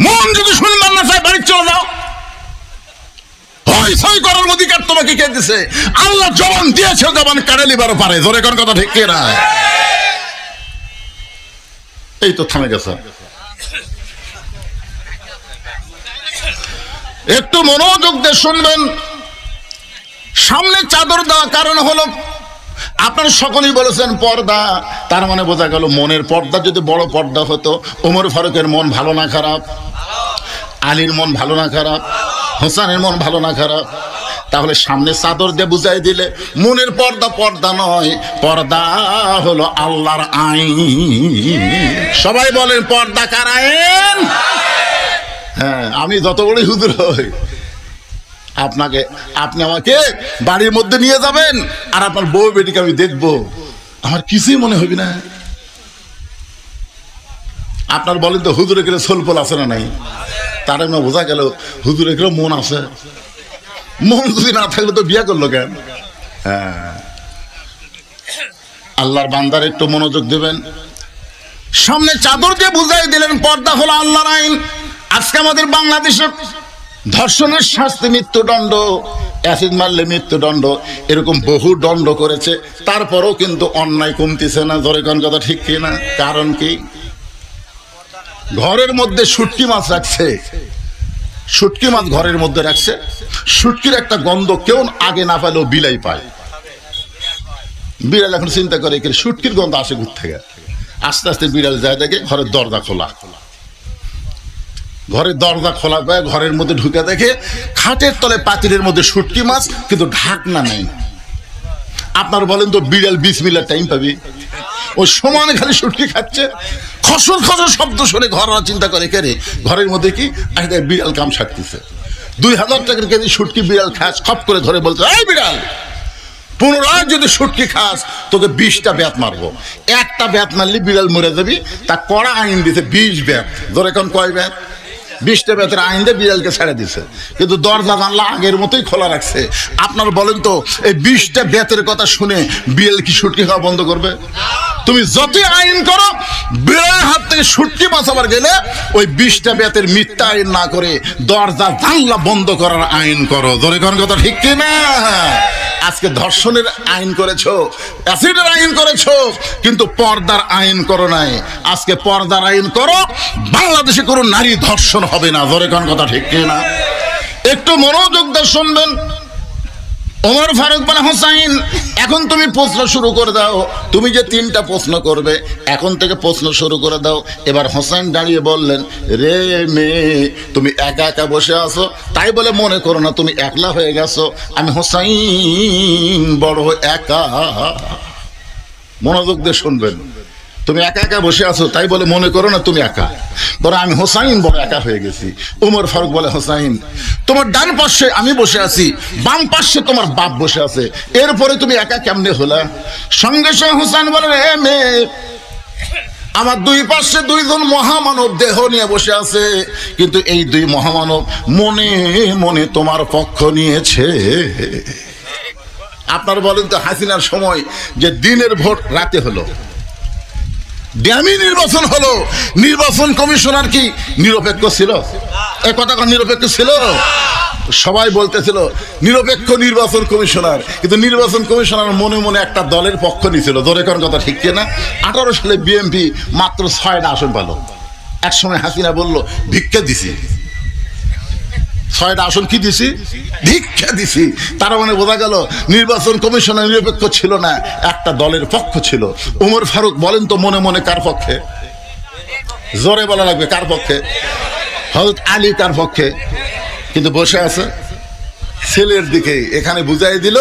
মন যদি শুনবার না চাই, বাড়ি চলে যাও। সই করার অধিকার তোমাকে কে দিছে? আল্লাহ জবান দিয়েছে, জবান কাড়ে লিবারও পারে। জোরে কোন কথা ঠিক কিনা? এই তো থামে গেছে। একটু মনোযোগ দিয়ে শুনবেন। সামনে চাদর দেওয়া কারণ হলো, আপনারা সকলেই বলেছেন পর্দা, তার মানে বোঝা গেল মনের পর্দা যদি বড় পর্দা হতো, ওমর ফারুকের মন ভালো না খারাপ? আলীর মন ভালো না খারাপ? হোসেনের মন ভালো না খারাপ? তাহলে সামনে চাদর দিয়ে বুঝাই দিলে মনের পর্দা পর্দা নয়, পর্দা হলো আল্লাহর আইন। সবাই বলেন পর্দা কার আইন? হ্যাঁ, আমি যত বড়ই হুজুর হই, আপনি আমাকে বাড়ির মধ্যে নিয়ে যাবেন, আর আপনার বউ বেটিকে আমি দেখবো, আমার কিছুই মনে হবি না। আপনার বলেন তো, হুজুরে গেলে সোলপোল আছে না নাই? তার না বোঝা গেল হুজুরে গেলে মন আছে। মন যদি না থাকলে তো বিয়ে করলো কেন? হ্যাঁ, আল্লাহর বান্দার একটু মনোযোগ দেবেন। সামনে চাদর দিয়ে বুঝাই দিলেন পর্দা হলো আল্লাহর আইন। আজকে আমাদের বাংলাদেশে ধর্ষণের শাস্তি মৃত্যুদণ্ড, অ্যাসিড মারলে মৃত্যুদণ্ড, এরকম বহু দণ্ড করেছে, তারপরেও কিন্তু অন্যায় কমতেছে না। ধরে কোন কথা ঠিক কিনা? কারণ কি? ঘরের মধ্যে শুটকি মাছ রাখছে, শুটকি মাছ ঘরের মধ্যে রাখছে, শুটকির একটা গন্ধ কেউ আগে না পাইলেও বিলাই পায়। বিড়াল এখন চিন্তা করে শুটকির গন্ধ আসে কোথা থেকে। আস্তে আস্তে বিড়াল যায়, দেখে ঘরের দরজা খোলা। ঘরের দরজা খোলা পায়, ঘরের মধ্যে ঢুকে দেখে খাটের তলে পাতিলের মধ্যে শুটকি মাছ, কিন্তু ঢাকনা নেই। আপনার বলেন তো, বিড়াল 20 মিনিট টাইম পাবি? ওই সমানে খালি শুটকি খাচ্ছে, খসর খসর শব্দ শুনে ঘররা চিন্তা করে কেরে ঘরের মধ্যে কি বিড়াল কাম সারতেছে। 2000 টাকার কেজি শুটকি বিড়াল খাস, খপ করে ধরে বলতে, এই বিড়াল, পুনরায় যদি শুটকি খাস তোকে 20টা ব্যাত মারবো। একটা ব্যাত মারলি বিড়াল মরে যাবি। তা কড়া আইন দিতে 20 ব্যাত। ধরে এখন কয় ব্যাত? 20টা বেতের আইন দিয়ে বিড়ালকে ছেড়ে দিছে, কিন্তু দরজা জানলা আগের মতোই খোলা রাখছে। আপনার বলেন তো এই 20টা বেতের কথা শুনে বিড়াল কি সুটকি খাওয়া বন্ধ করবে? তুমি যতই আইন করো, বিড়ালের হাত থেকে সুটকি বাঁচাবার গেলে ওই 20টা বেতের মিথ্যা আইন না করে দরজা জানলা বন্ধ করার আইন করো। ধরে কোন কথা ঠিক কিনা? আজকে ধর্ষণের আইন করেছো, অ্যাসিডের আইন করেছো, কিন্তু পর্দার আইন করো নাই। আজকে পর্দার আইন করো, বাংলাদেশে কোনো নারী ধর্ষণ হবে না। ধরে কোন কথা ঠিক কিনা? একটু মনোযোগ দিয়ে শুনবেন। ওমর ফারুক বলে, হোসাইন এখন তুমি প্রশ্ন শুরু করে দাও। তুমি যে 3টা প্রশ্ন করবে, এখন থেকে প্রশ্ন শুরু করে দাও। এবার হোসাইন দাঁড়িয়ে বললেন, রে মেয়ে, তুমি একা একা বসে আছো, তাই বলে মনে করো না তুমি একলা হয়ে গেছো। আমি হোসাইন বড় একা। মনোযোগ দিয়ে শুনবেন। তুমি একা একা বসে আছো, তাই বলে মনে করো না তুমি একা, বড় আমি হোসাইন বড় একা হয়ে গেছি। ওমর ফারুক বলে, হোসাইন তোমার ডান পাশে আমি বসে আছি, বাম পাশে তোমার বাপ বসে আছে, এরপরে তুমি একা কেমনে হলা? সঙ্গে সঙ্গে হোসাইন বলে, এ মেয়ে, আমার 2 পাশে 2জন মহামানব দেহ নিয়ে বসে আছে, কিন্তু এই 2 মহামানব মনে মনে তোমার পক্ষ নিয়েছে। আপনার বলেন তো, হাসিনার সময় যে দিনের ভোট রাতে হলো, ড্যামি নির্বাচন হলো, নির্বাচন কমিশনার কি নিরপেক্ষ ছিল? এই কথা নিরপেক্ষ ছিল? সবাই বলতেছিল নিরপেক্ষ নির্বাচন কমিশনার, কিন্তু নির্বাচন কমিশনার মনে মনে একটা দলের পক্ষ নিয়েছিল। ধরে কোন কথা ঠিক কিনা? 18 সালে বিএনপি মাত্র 6টা আসন পেল। একসময় হাসিনা বলল, ভিক্ষা দিছি। 6টা আসন কি দিছি? ভিক্ষা দিছি। তার মানে বোঝা গেল নির্বাচন কমিশনের নিরপেক্ষ ছিল না, একটা দলের পক্ষ ছিল। ওমর ফারুক বলেন তো মনে মনে কার পক্ষে? জোরে বলা লাগবে, কার পক্ষে? হযরত আলী কার পক্ষে? কিন্তু বসে আছে ছেলের দিকে। এখানে বুঝাই দিল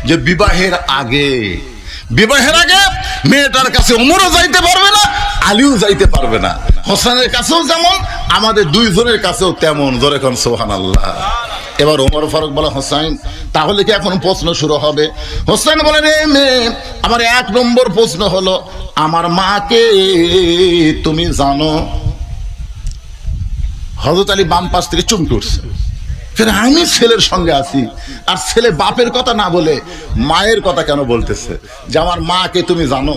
যে বিবাহের আগে মেয়েটার কাছে ওমরও যাইতে পারবে না, আলীও যাইতে পারবে না। হোসেনের কাছেও যেমন, আমাদের 2 জনের কাছেও তেমন। জোরে কোন সুবহানাল্লাহ। এবার ওমর ফারুক বলে, হোসাইন তাহলে কি এখন প্রশ্ন শুরু হবে? হোসেন বলেন, রে মেয়ে, আমার 1 নম্বর প্রশ্ন হলো, আমার মাকে তুমি জানো? হযরত আলী বাম পাশ থেকে চমকে উঠছে। ফের আমি ছেলের সঙ্গে আছি, আর ছেলে বাপের কথা না বলে মায়ের কথা কেন বলতেছে যে আমার মাকে তুমি জানো?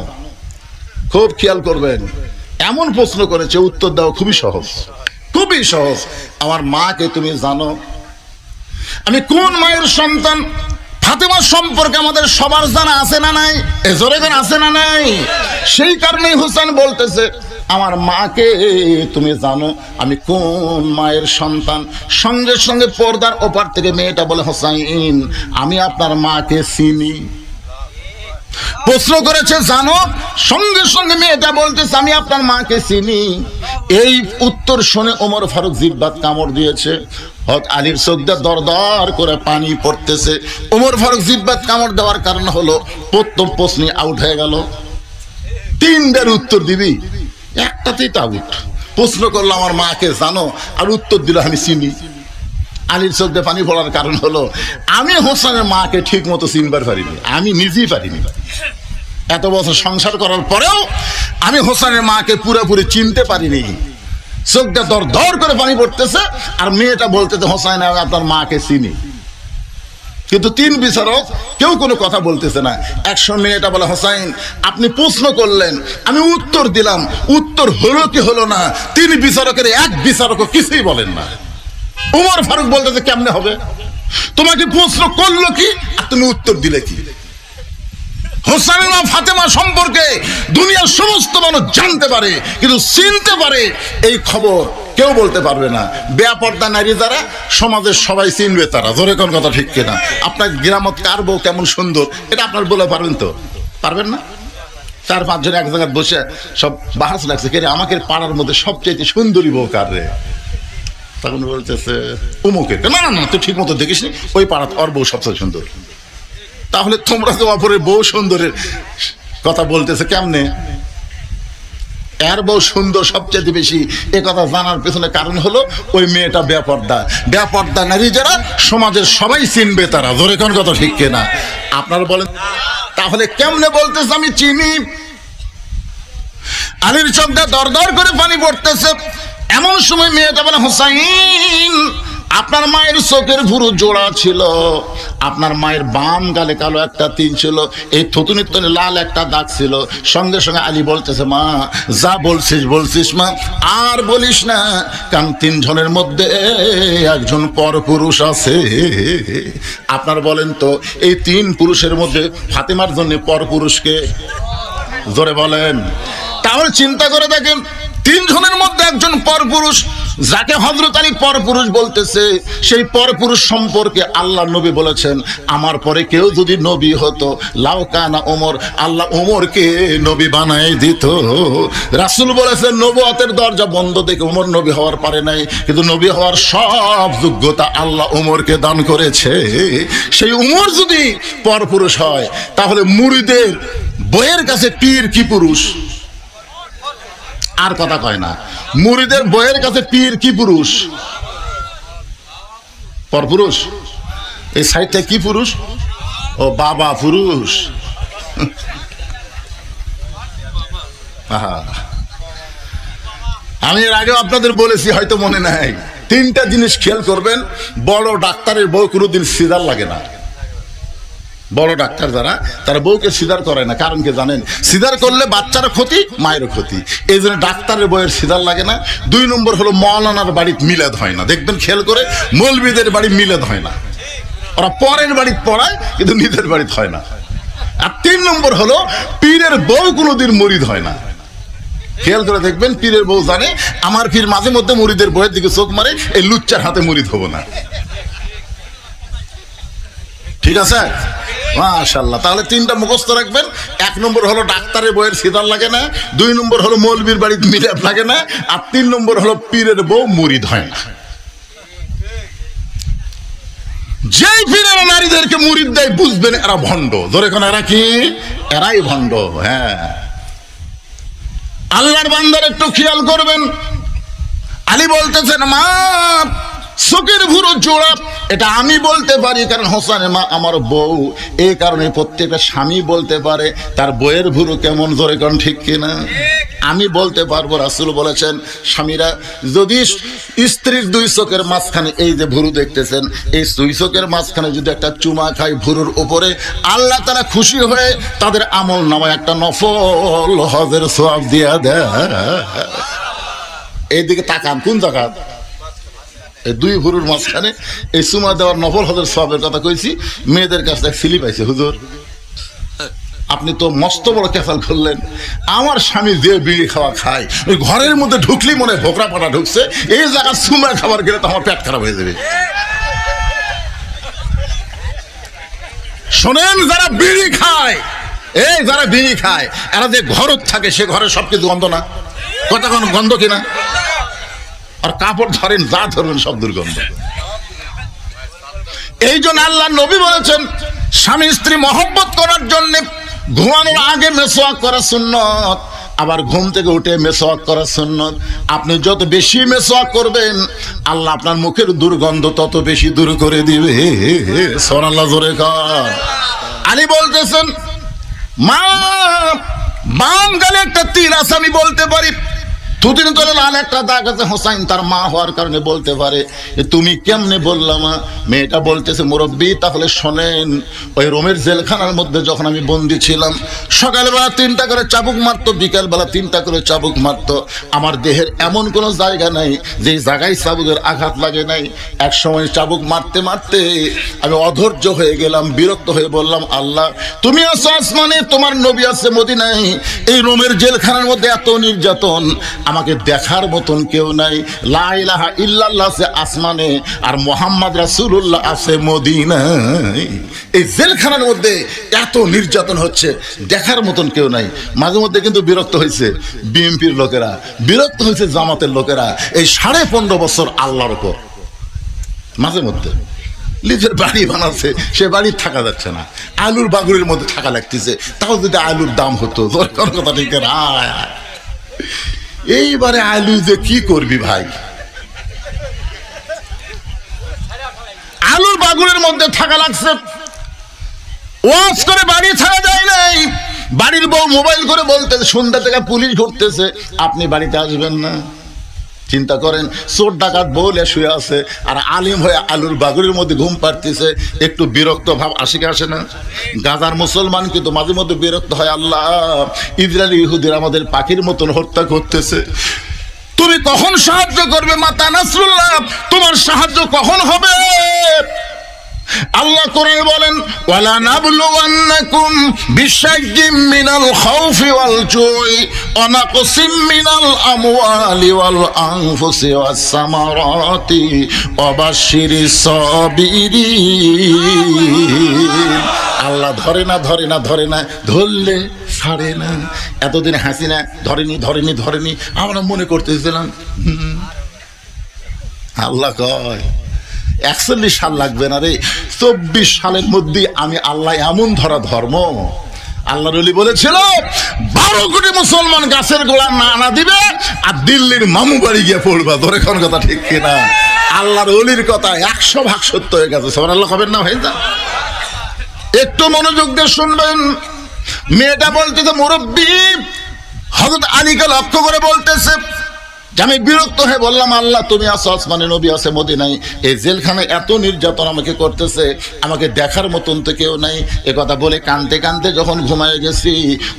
খুব খেয়াল করবেন, এমন প্রশ্ন করেছে, উত্তর দেওয়া খুবই সহজ, খুবই সহজ। আমার মাকে তুমি জানো? আমি কোন মায়ের সন্তান? ফাতেমার সম্পর্কে আমাদের সবার জানা আছে না নাই? এজরেগান আছে না নাই? সেই কারণেই হোসেন বলতেছে, আমার মাকে তুমি জানো? আমি কোন মায়ের সন্তান? সঙ্গে সঙ্গে পর্দার ওপার থেকে মেয়েটা বলে, হোসাইন আমি আপনার মাকে চিনি। প্রশ্ন করেছে জানো, সঙ্গে সঙ্গে মেয়েটা বলতেছে আমি আপনার মাকে চিনি। এই উত্তর শুনে ওমর ফারুক জিহ্বাত কামড় দিয়েছে। হযরত আলীর চোখ দিয়ে দরদর করে পানি পড়তেছে। ওমর ফারুক জিহ্বাত কামড় দেওয়ার কারণ হলো প্রথম প্রশ্নে আউট হয়ে গেল। 3টার উত্তর দিবি, একটাতেই তো আউট। প্রশ্ন করলো আমার মাকে জানো, আর উত্তর দিল আমি চিনি। আলীর চোখ দিয়ে পানি পড়ার কারণ হলো আমি হোসেনের মাকে ঠিক মতো চিনবার পারিনি, আমি নিজেই পারিনি। এত বছর সংসার করার পরেও আমি হোসেনের মাকে পুরোপুরি চিনতে পারিনি। চোখ দিয়ে দর দর করে পানি পড়তেছে, আর মেয়েটা বলতেছে হোসেন আমি আপনার মাকে চিনি। কিন্তু 3 বিচারক কেউ কোনো কথা বলতেছে না। একসময় মেয়েটা বলে, হোসেন আপনি প্রশ্ন করলেন, আমি উত্তর দিলাম, উত্তর হলো কি হলো না, 3 বিচারকের 1 বিচারকও কিছুই বলেন না। ওমর ফারুক বলতেছে কেমনে হবে? তোমাকে প্রশ্ন করলো কি আর তুমি উত্তর দিলে কি? হোসেন আর ফাতেমা সম্পর্কে দুনিয়ার সমস্ত মানুষ জানতে পারে, কিন্তু চিনতে পারে এই খবর কেউ বলতে পারবে না। বেপর্দা নারী যারা, সমাজের সবাই চিনবে তারা। জোরে কোন কথা ঠিক কিনা? আপনার গ্রামত কার বউ কেমন সুন্দর, এটা আপনার বলে পারবেন তো? পারবেন না। 4-5 জন এক জায়গায় বসে সব বাহাস লাগছে, কে রে আমাকে পাড়ার মধ্যে সবচেয়ে সুন্দরী বউ কার রে? তখন বলতেছে উমুকের। না না না, তুই ঠিক মতো দেখিসনি, ওই পাড়া ওর বউ সবচেয়ে সুন্দর। তাহলে তোমরা তো অপরের বউ সুন্দরের কথা বলতেছে কেমনে? এর বউ সুন্দর সবচেয়ে বেশি, এ কথা জানার পেছনে কারণ হলো ওই মেয়েটা বেপর্দা নারী যারা, সমাজের সবাই চিনবে তারা। ধরে কোন কথা ঠিক কিনা? আপনারা বলেন তাহলে কেমনে বলতেছে আমি চিনি? আলীর চোখটা দর দর করে পানি পড়তেছে। এমন সময় মেয়েটা বলে, হোসাইন, আপনার মায়ের চোখের ভুরু জোড়া ছিল, আপনার মায়ের বাম গালে কালো একটা তিন ছিল, এই থুতুনির তলে লাল একটা দাগ ছিল। সঙ্গে সঙ্গে আলী বলতেছে, মা যা বলছিস মা, আর বলিস না, কারণ তিনজনের মধ্যে একজন পরপুরুষ আছে। আপনার বলেন তো, এই তিন পুরুষের মধ্যে ফাতেমার জন্য পরপুরুষকে জোরে বলেন। তাহলে চিন্তা করে দেখেন, তিনজনের মধ্যে একজন পরপুরুষ, যাকে হযরত আলী পরপুরুষ বলতেছে, সেই পরপুরুষ সম্পর্কে আল্লাহ নবী বলেছেন, আমার পরে কেউ যদি নবী হতো, লাউকানা ওমর, আল্লাহ ওমরকে নবী বানাই দিত। রাসূল বলেছেন, নবুয়তের দরজা বন্ধ দেখে ওমর নবী হওয়ার পারে নাই, কিন্তু নবী হওয়ার সব যোগ্যতা আল্লাহ ওমরকে দান করেছে। সেই ওমর যদি পরপুরুষ হয়, তাহলে মুরিদের বইয়ের কাছে পীর কি পুরুষ? আর কথা কয় না, মুরিদের বইয়ের কাছে পীর কি পুরুষ? পরপুরুষ। এই সাইডটা কি পুরুষ? ও বাবা পুরুষ। আমি এর আগেও আপনাদের বলেছি, হয়তো মনে নাই, তিনটা জিনিস খেয়াল করবেন। বড় ডাক্তারের বউ কোনোদিন সিজার লাগে না। বড় ডাক্তার যারা, তারা বউকে সিজার করে না। কারণ কি জানেন? সিজার করলে বাচ্চারও ক্ষতি, মায়েরও ক্ষতি। এই জন্য ডাক্তারের বউয়ের সিজার লাগে না। 2 নম্বর হলো মৌলানার বাড়িতে মিলাদ হয় না। দেখবেন খেয়াল করে, মৌলবীদের বাড়ি মিলাদ হয় না। ওরা পরের বাড়িতে পড়ায়, কিন্তু নিজের বাড়িতে হয় না। আর 3 নম্বর হলো, পীরের বউ কোনোদিন মুরিদ হয় না। খেয়াল করে দেখবেন, পীরের বউ জানে আমার পীর মাঝে মধ্যে মুরিদের বউয়ের দিকে চোখ মারে, এই লুচ্চার হাতে মুরিদ হবো না। ঠিক আছে, মাশাআল্লাহ। তাহলে 3টা মুখস্থ রাখবেন। 1 নম্বর হলো ডাক্তারের বউয়ের সিজার লাগে না, 2 নম্বর হলো মৌলবীর বাড়িতে মিলাদ লাগে না, আর 3 নম্বর হলো পীরের বউ মুরিদ হয় না। যেই পীরেরা নারীদেরকে মুরিদ দেয়, বুঝবেন এরা ভণ্ড। ধরে কোন এরা কি? এরাই ভণ্ড। হ্যাঁ, আল্লাহর বান্দার একটু খেয়াল করবেন। আলী বলতেছেন, মা চোখের ভুরু জোড়া, এটা আমি বলতে পারি, কারণ হোসেনের মা আমার বউ। এই কারণে প্রত্যেকটা স্বামী বলতে পারে তার বউয়ের ভুরু কেমন। জোরে কোন ঠিক কিনা? আমি বলতে পারবো। রাসূল বলেছেন, স্বামীরা যদি স্ত্রীর 2 চোখের মাঝখানে এই যে ভুরু দেখতেছেন, এই 2 চোখের মাঝখানে যদি একটা চুমা খায় ভুরুর উপরে, আল্লাহ তাআলা খুশি হয়ে তাদের আমল নামায় একটা নফল হজের সওয়াব দিয়া দেয়। এইদিকে তাকান, কোন জায়গা? এই 2 ভুরুর মাঝখানে এই চুমা দেওয়ার নফল হজের সওয়াবের কথা কইছি। মেয়েদের কাছে স্লিপ আইছে, হুজুর আপনি তো মস্ত বড় ক্যাফাল করলেন। আমার স্বামী যে বিড়ি খাওয়া খায়, ওই ঘরের মধ্যে ঢুকলেই মনে হয় ভোকরা পাটা ঢুকছে। এই জায়গা চুমা খাবার গেলে তো আমার পেট খারাপ হয়ে যাবে। শোনেন, যারা বিড়ি খায়, এই যারা বিড়ি খায়, এরা যে ঘরত থাকে, সে ঘরে সবকিছু গন্ধ না? কথা কোন গন্ধ কিনা? আর কাপড় ধরেন, যা ধরবেন সব দুর্গন্ধ। এই জন্য আল্লাহ নবী বলেছেন, স্বামী স্ত্রী মহব্বত করার জন্য ঘুমানোর আগে মেসওয়াক করা সুন্নত, আবার ঘুম থেকে উঠে মেসওয়াক করা সুন্নত। আপনি যত বেশি মেসওয়াক করবেন, আল্লাহ আপনার মুখের দুর্গন্ধ তত বেশি দূর করে দিবে। সুবহানাল্লাহ, জোরে কর। আলী বলতেছেন, মা বাম গালে একটা তীর আছে, আমি বলতে পারি। দুদিন ধরে লাল একটা দাগ আছে। হোসাইন তার মা হওয়ার কারণে বলতে পারে। তুমি কেমনে বললাম? মেয়েটা বলতেছে, মুরব্বী তাহলে শোনেন, ওই রোমের জেলখানার মধ্যে যখন আমি বন্দি ছিলাম, সকালবেলা 3টা করে চাবুক মারতো, বিকালবেলা 3টা করে চাবুক মারতো। আমার দেহের এমন কোনো জায়গা নাই যে জায়গায় চাবুকের আঘাত লাগে নাই। এক সময় চাবুক মারতে মারতে আমি অধৈর্য হয়ে গেলাম, বিরক্ত হয়ে বললাম, আল্লাহ তুমি আছো আসমানে, তোমার নবী আছে মদিনায়, এই রোমের জেলখানার মধ্যে এত নির্যাতন, আমাকে দেখার মতন কেউ নাই। লা ইলাহা ইল্লাল্লাহ আছে আসমানে, আর মুহাম্মদ রাসূলুল্লাহ আছে মদিনায়। এই জেলখানার মধ্যে এত নির্যাতন হচ্ছে, দেখার মতন কেউ নাই। মাঝে মধ্যে কিন্তু বিরক্ত হয়েছে বিএনপির লোকেরা, বিরক্ত হয়েছে জামাতের লোকেরা, এই 15.5 বছর আল্লাহর উপর। মাঝে মধ্যে নিজের বাড়ি বানাচ্ছে, সে বাড়ি থাকা যাচ্ছে না, আলুর বাগুড়ের মধ্যে থাকা লাগতেছে। তাও যদি আলুর দাম হতো, কোন কথা ঠিক না। এইবারে আলু যে কি করবি ভাই, আলুর বাগুড়ের মধ্যে থাকা লাগছে। ওয়াজ করে বাড়ি ছাড়া যায় নাই। বাড়ির বউ মোবাইল করে বলতেছে, সন্ধ্যা থেকে পুলিশ ঘুরতেছে, আপনি বাড়িতে আসবেন না। চিন্তা করেন, চোর ডাকাত বলে শুয়ে আছে আর আলিম হয়ে আলুর বাগুড়ির মধ্যে ঘুম পাড়তেছে, একটু বিরক্ত ভাব আসে কি আসে না? গাজার মুসলমান কিন্তু মাঝে মধ্যে বিরক্ত হয়, আল্লাহ ইসরায়েলি ইহুদিরা আমাদের পাখির মতন হত্যা করতেছে, তুমি কখন সাহায্য করবে মাতা নাসরুল্লাহ, তোমার সাহায্য কখন হবে? আল্লাহ কোরআনে বলেন, ওয়ালা নাবলুওয়ান্নাকুম বিশাইয়্যিম মিনাল খাউফি ওয়াল জুই ওয়া নাকসিম মিনাল আমওয়ালি ওয়াল আনফুসি ওয়াস সামারাতি ওয়া বাশশিরিস সাবিরিন। আল্লাহ ধরে না ধরে না ধরে না, ধরলে ছাড়ে না। এতদিন হাসিনা ধরেনি ধরেনি ধরেনি, আমরা মনে করতেছিলাম আল্লাহ কয় 41 সাল লাগবে না রে, 24 সালের মধ্যে আমি আল্লাহ এমন ধরা ধর্ম। আল্লাহর ওলি বলেছিল 12 কোটি মুসলমান গাছের গোড়া না দিবে আর দিল্লির মামু বাড়ি গিয়ে পড়বা। ধরে কোন কথা ঠিক কিনা? আল্লাহর ওলির কথা 100% সত্য হয়ে গেছে। সুবহানাল্লাহ হবেন না ভাই? একটু মনোযোগ দিয়ে শুনবেন। মেয়েটা বলতেছে, মুরব্বী হযরত আলীকে লক্ষ্য করে বলতেছে, আমি বিরক্ত হয়ে বললাম, আল্লাহ তুমি আছো আসমানে, নবী আছে মদিনায়, এই জেলখানে এত নির্যাতন আমাকে করতেছে, আমাকে দেখার মতন তো কেউ নাই। এ কথা বলে কাঁদতে কাঁদতে যখন ঘুমায় গেছি,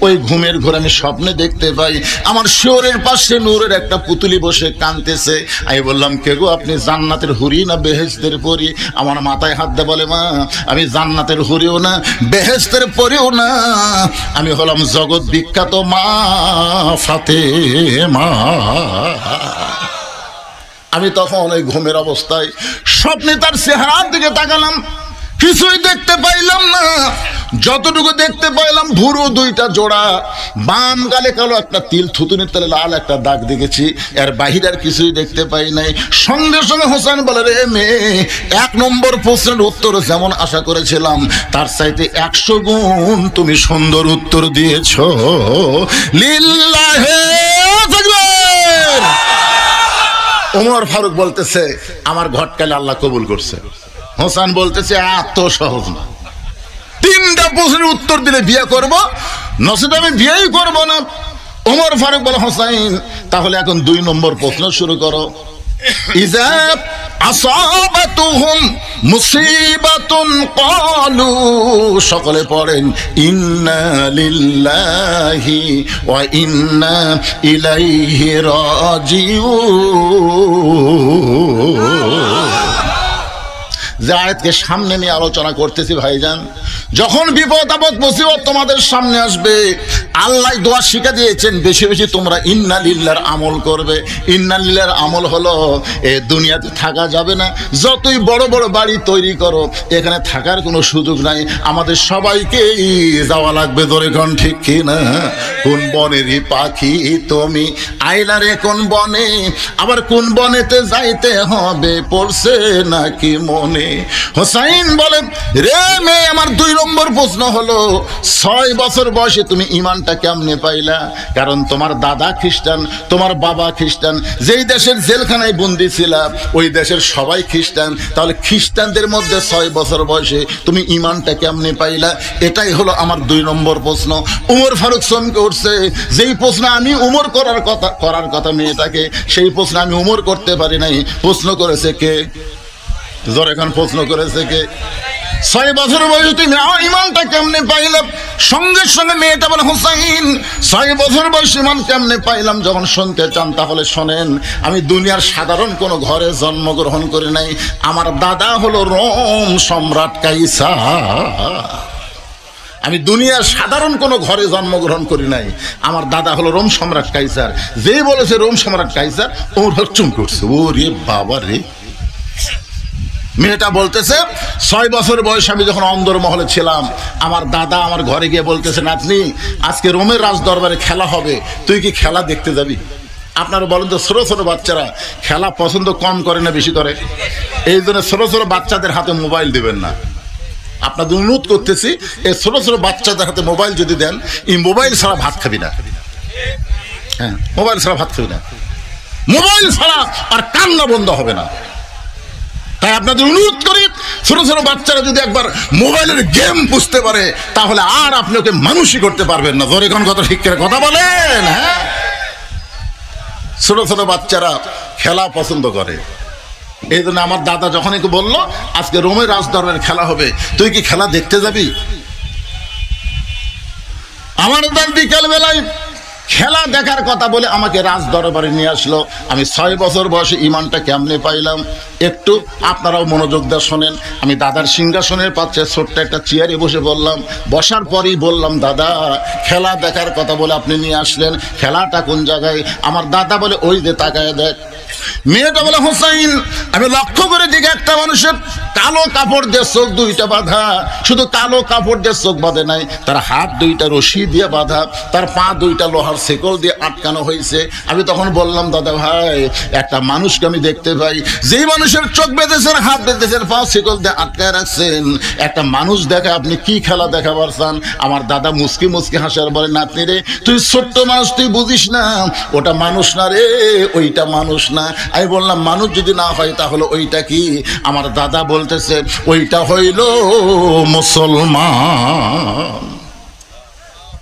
ওই ঘুমের ঘরে আমি স্বপ্নে দেখতে পাই আমার শিওরের পাশে নূরের একটা পুতুলি বসে কাঁদতেছে। আমি বললাম, কে গো আপনি? জান্নাতের হুরি না বেহেশতের পরি? আমার মাথায় হাত দিয়ে বলে, মা আমি জান্নাতের হুরিও না বেহেশতের পরিও না, আমি হলাম জগৎ বিখ্যাত মা ফাতেমা। আমি তখন ওই ঘুমের অবস্থায় স্বপ্নে তার চেহারার দিকে তাকালাম, কিছুই দেখতে পাইলাম না। যতটুকু দেখতে পাইলাম ভুরু দুইটা জোড়া, বাম গালে কালো একটা তিল, থুতুনির তলে লাল একটা দাগ দেখেছি, এর বাহিরে আর কিছুই দেখতে পাই নাই। সঙ্গে সঙ্গে হোসেন বলে, রে মেয়ে, 1 নম্বর প্রশ্নের উত্তর যেমন আশা করেছিলাম তার চাইতে 100 গুণ তুমি সুন্দর উত্তর দিয়েছ। লিল্লাহে তাকবীর। ওমর ফারুক বলতেছে, আমার ঘটকালে আল্লাহ কবুল করছে। হোসেন বলতেছে, এত সহজ না, 3টা প্রশ্নের উত্তর দিলে বিয়ে করব, নচেত আমি বিয়েই করব না। ওমর ফারুক বলে, হোসেন তাহলে এখন 2 নম্বর প্রশ্ন শুরু করো। ইযা আসাবাতুহুম মুসিবাতুন ক্বালু, সকলে পড়েন ইন্না লিল্লাহি ওয়া ইন্না ইলাইহি রাজিউন। যে আয়াতকে সামনে নিয়ে আলোচনা করতেছি ভাইজান, যখন বিপদ আপদ মুসিবত তোমাদের সামনে আসবে, আল্লাহ দোয়া শিখা দিয়েছেন বেশি বেশি তোমরা ইন্না লিল্লাহর আমল করবে। ইন্না লিল্লাহর আমল হলো, এ দুনিয়াতে থাকা যাবে না, যতই বড় বড় বাড়ি তৈরি করো এখানে থাকার কোনো সুযোগ নাই, আমাদের সবাইকেই যাওয়া লাগবে। ধরে কোন ঠিক কি না? কোন বনেরই পাখি তুমি আইলারে কোন বনে, আবার কোন বনেতে যাইতে হবে পড়ছে নাকি মনে। হোসাইন বলে, রে মেয়ে, আমার 2 নম্বর প্রশ্ন হলো, 6 বছর বয়সে তুমি ইমানটা কেমনে পাইলা? কারণ তোমার দাদা খ্রিস্টান, তোমার বাবা খ্রিস্টান, যেই দেশের জেলখানায় বন্দি ছিল ওই দেশের সবাই খ্রিস্টান, তাহলে খ্রিস্টানদের মধ্যে 6 বছর বয়সে তুমি ইমানটা কেমনে পাইলা? এটাই হলো আমার 2 নম্বর প্রশ্ন। উমর ফারুক চমকে উঠছে, যেই প্রশ্ন আমি উমর করার কথা মেয়েটাকে, সেই প্রশ্ন আমি উমর করতে পারি নাই। প্রশ্ন করেছে কে? জোর এখন প্রশ্ন করেছে কে? 6 বছর বয়সে তুমি ইমানটা কেমনে পাইলাম? সঙ্গে সঙ্গে মেয়েটা বলে, হোসাইন 6 বছর বয়সে ইমান কেমনে পাইলাম যখন শুনতে চান তাহলে শোনেন। আমি দুনিয়ার সাধারণ কোনো ঘরে জন্মগ্রহণ করি নাই, আমার দাদা হলো রোম সম্রাট কাইসার। আমি দুনিয়ার সাধারণ কোনো ঘরে জন্মগ্রহণ করি নাই, আমার দাদা হলো রোম সম্রাট কাইসার। যেই বলেছে রোম সম্রাট কাইসার, ওর চমকে উঠছে, ও রে বাবা রে। মেয়েটা বলতেছে, 6 বছর বয়সে আমি যখন অন্দরমহলে ছিলাম, আমার দাদা আমার ঘরে গিয়ে বলতেছে, নাতনি আজকে রোমের রাজ দরবারে খেলা হবে, তুই কি খেলা দেখতে যাবি? আপনারা বলেন তো, ছোট ছোট বাচ্চারা খেলা পছন্দ কম করে না বেশি করে? এই জন্য ছোট ছোট বাচ্চাদের হাতে মোবাইল দিবেন না। আপনাদের অনুরোধ করতেছি, এই ছোট ছোট বাচ্চাদের হাতে মোবাইল যদি দেন, এই মোবাইল ছাড়া ভাত খাবি না। হ্যাঁ, মোবাইল ছাড়া ভাত খাবি না, মোবাইল ছাড়া আর কান্না বন্ধ হবে না। তাই আপনাদের অনুরোধ করি, ছোট ছোট বাচ্চারা যদি একবার মোবাইলের গেম বুঝতে পারে তাহলে আর আপনি ওকে মানুষই করতে পারবেন না। ধরে কোন কথা ঠিক করে কথা বলেন? হ্যাঁ, ছোট ছোট বাচ্চারা খেলা পছন্দ করে। এই জন্য আমার দাদা যখন একটু বললো আজকে রোমের রাজদরবারের খেলা হবে, তুই কি খেলা দেখতে যাবি? আমার দাদা বিকাল বেলায় খেলা দেখার কথা বলে আমাকে রাজদরবারে নিয়ে আসলো। আমি 6 বছর বয়সে ইমানটা কেমনে পাইলাম একটু আপনারাও মনোযোগ দিয়ে শোনেন। আমি দাদার সিংহাসনের পাশে ছোট্ট একটা চেয়ারে বসে বললাম, বসার পরেই বললাম, দাদা খেলা দেখার কথা বলে আপনি নিয়ে আসলেন, খেলাটা কোন জায়গায়? আমার দাদা বলে, ওই যে তাকায় দেখ। মেয়েটা বলে, হোসাইন আমি লক্ষ্য করে দিকে একটা মানুষের কালো কাপড় দিয়ে চোখ 2টা বাঁধা, শুধু কালো কাপড় দিয়ে চোখ বাঁধে নাই, তার হাত 2টা রশি দিয়ে বাঁধা, তার পা 2টা লোহার শেকল দিয়ে আটকানো হয়েছে। আমি তখন বললাম, দাদা ভাই একটা মানুষকে আমি দেখতে পাই, যেই মানুষের চোখ বেঁধেছেন, হাত বেঁধেছেন, পা শেকল দিয়ে আটকায় রাখছেন, একটা মানুষ দেখে আপনি কি খেলা দেখাবার চান? আমার দাদা মুসকি মুসকি হাসার বলে, নাতনি রে তুই ছোট্ট মানুষ, তুই বুঝিস না, ওটা মানুষ না রে, ওইটা মানুষ না। আমি বললাম, মানুষ যদি না হয় তাহলে ওইটা কি? আমার দাদা বলতেছে, ওইটা হইল মুসলমান।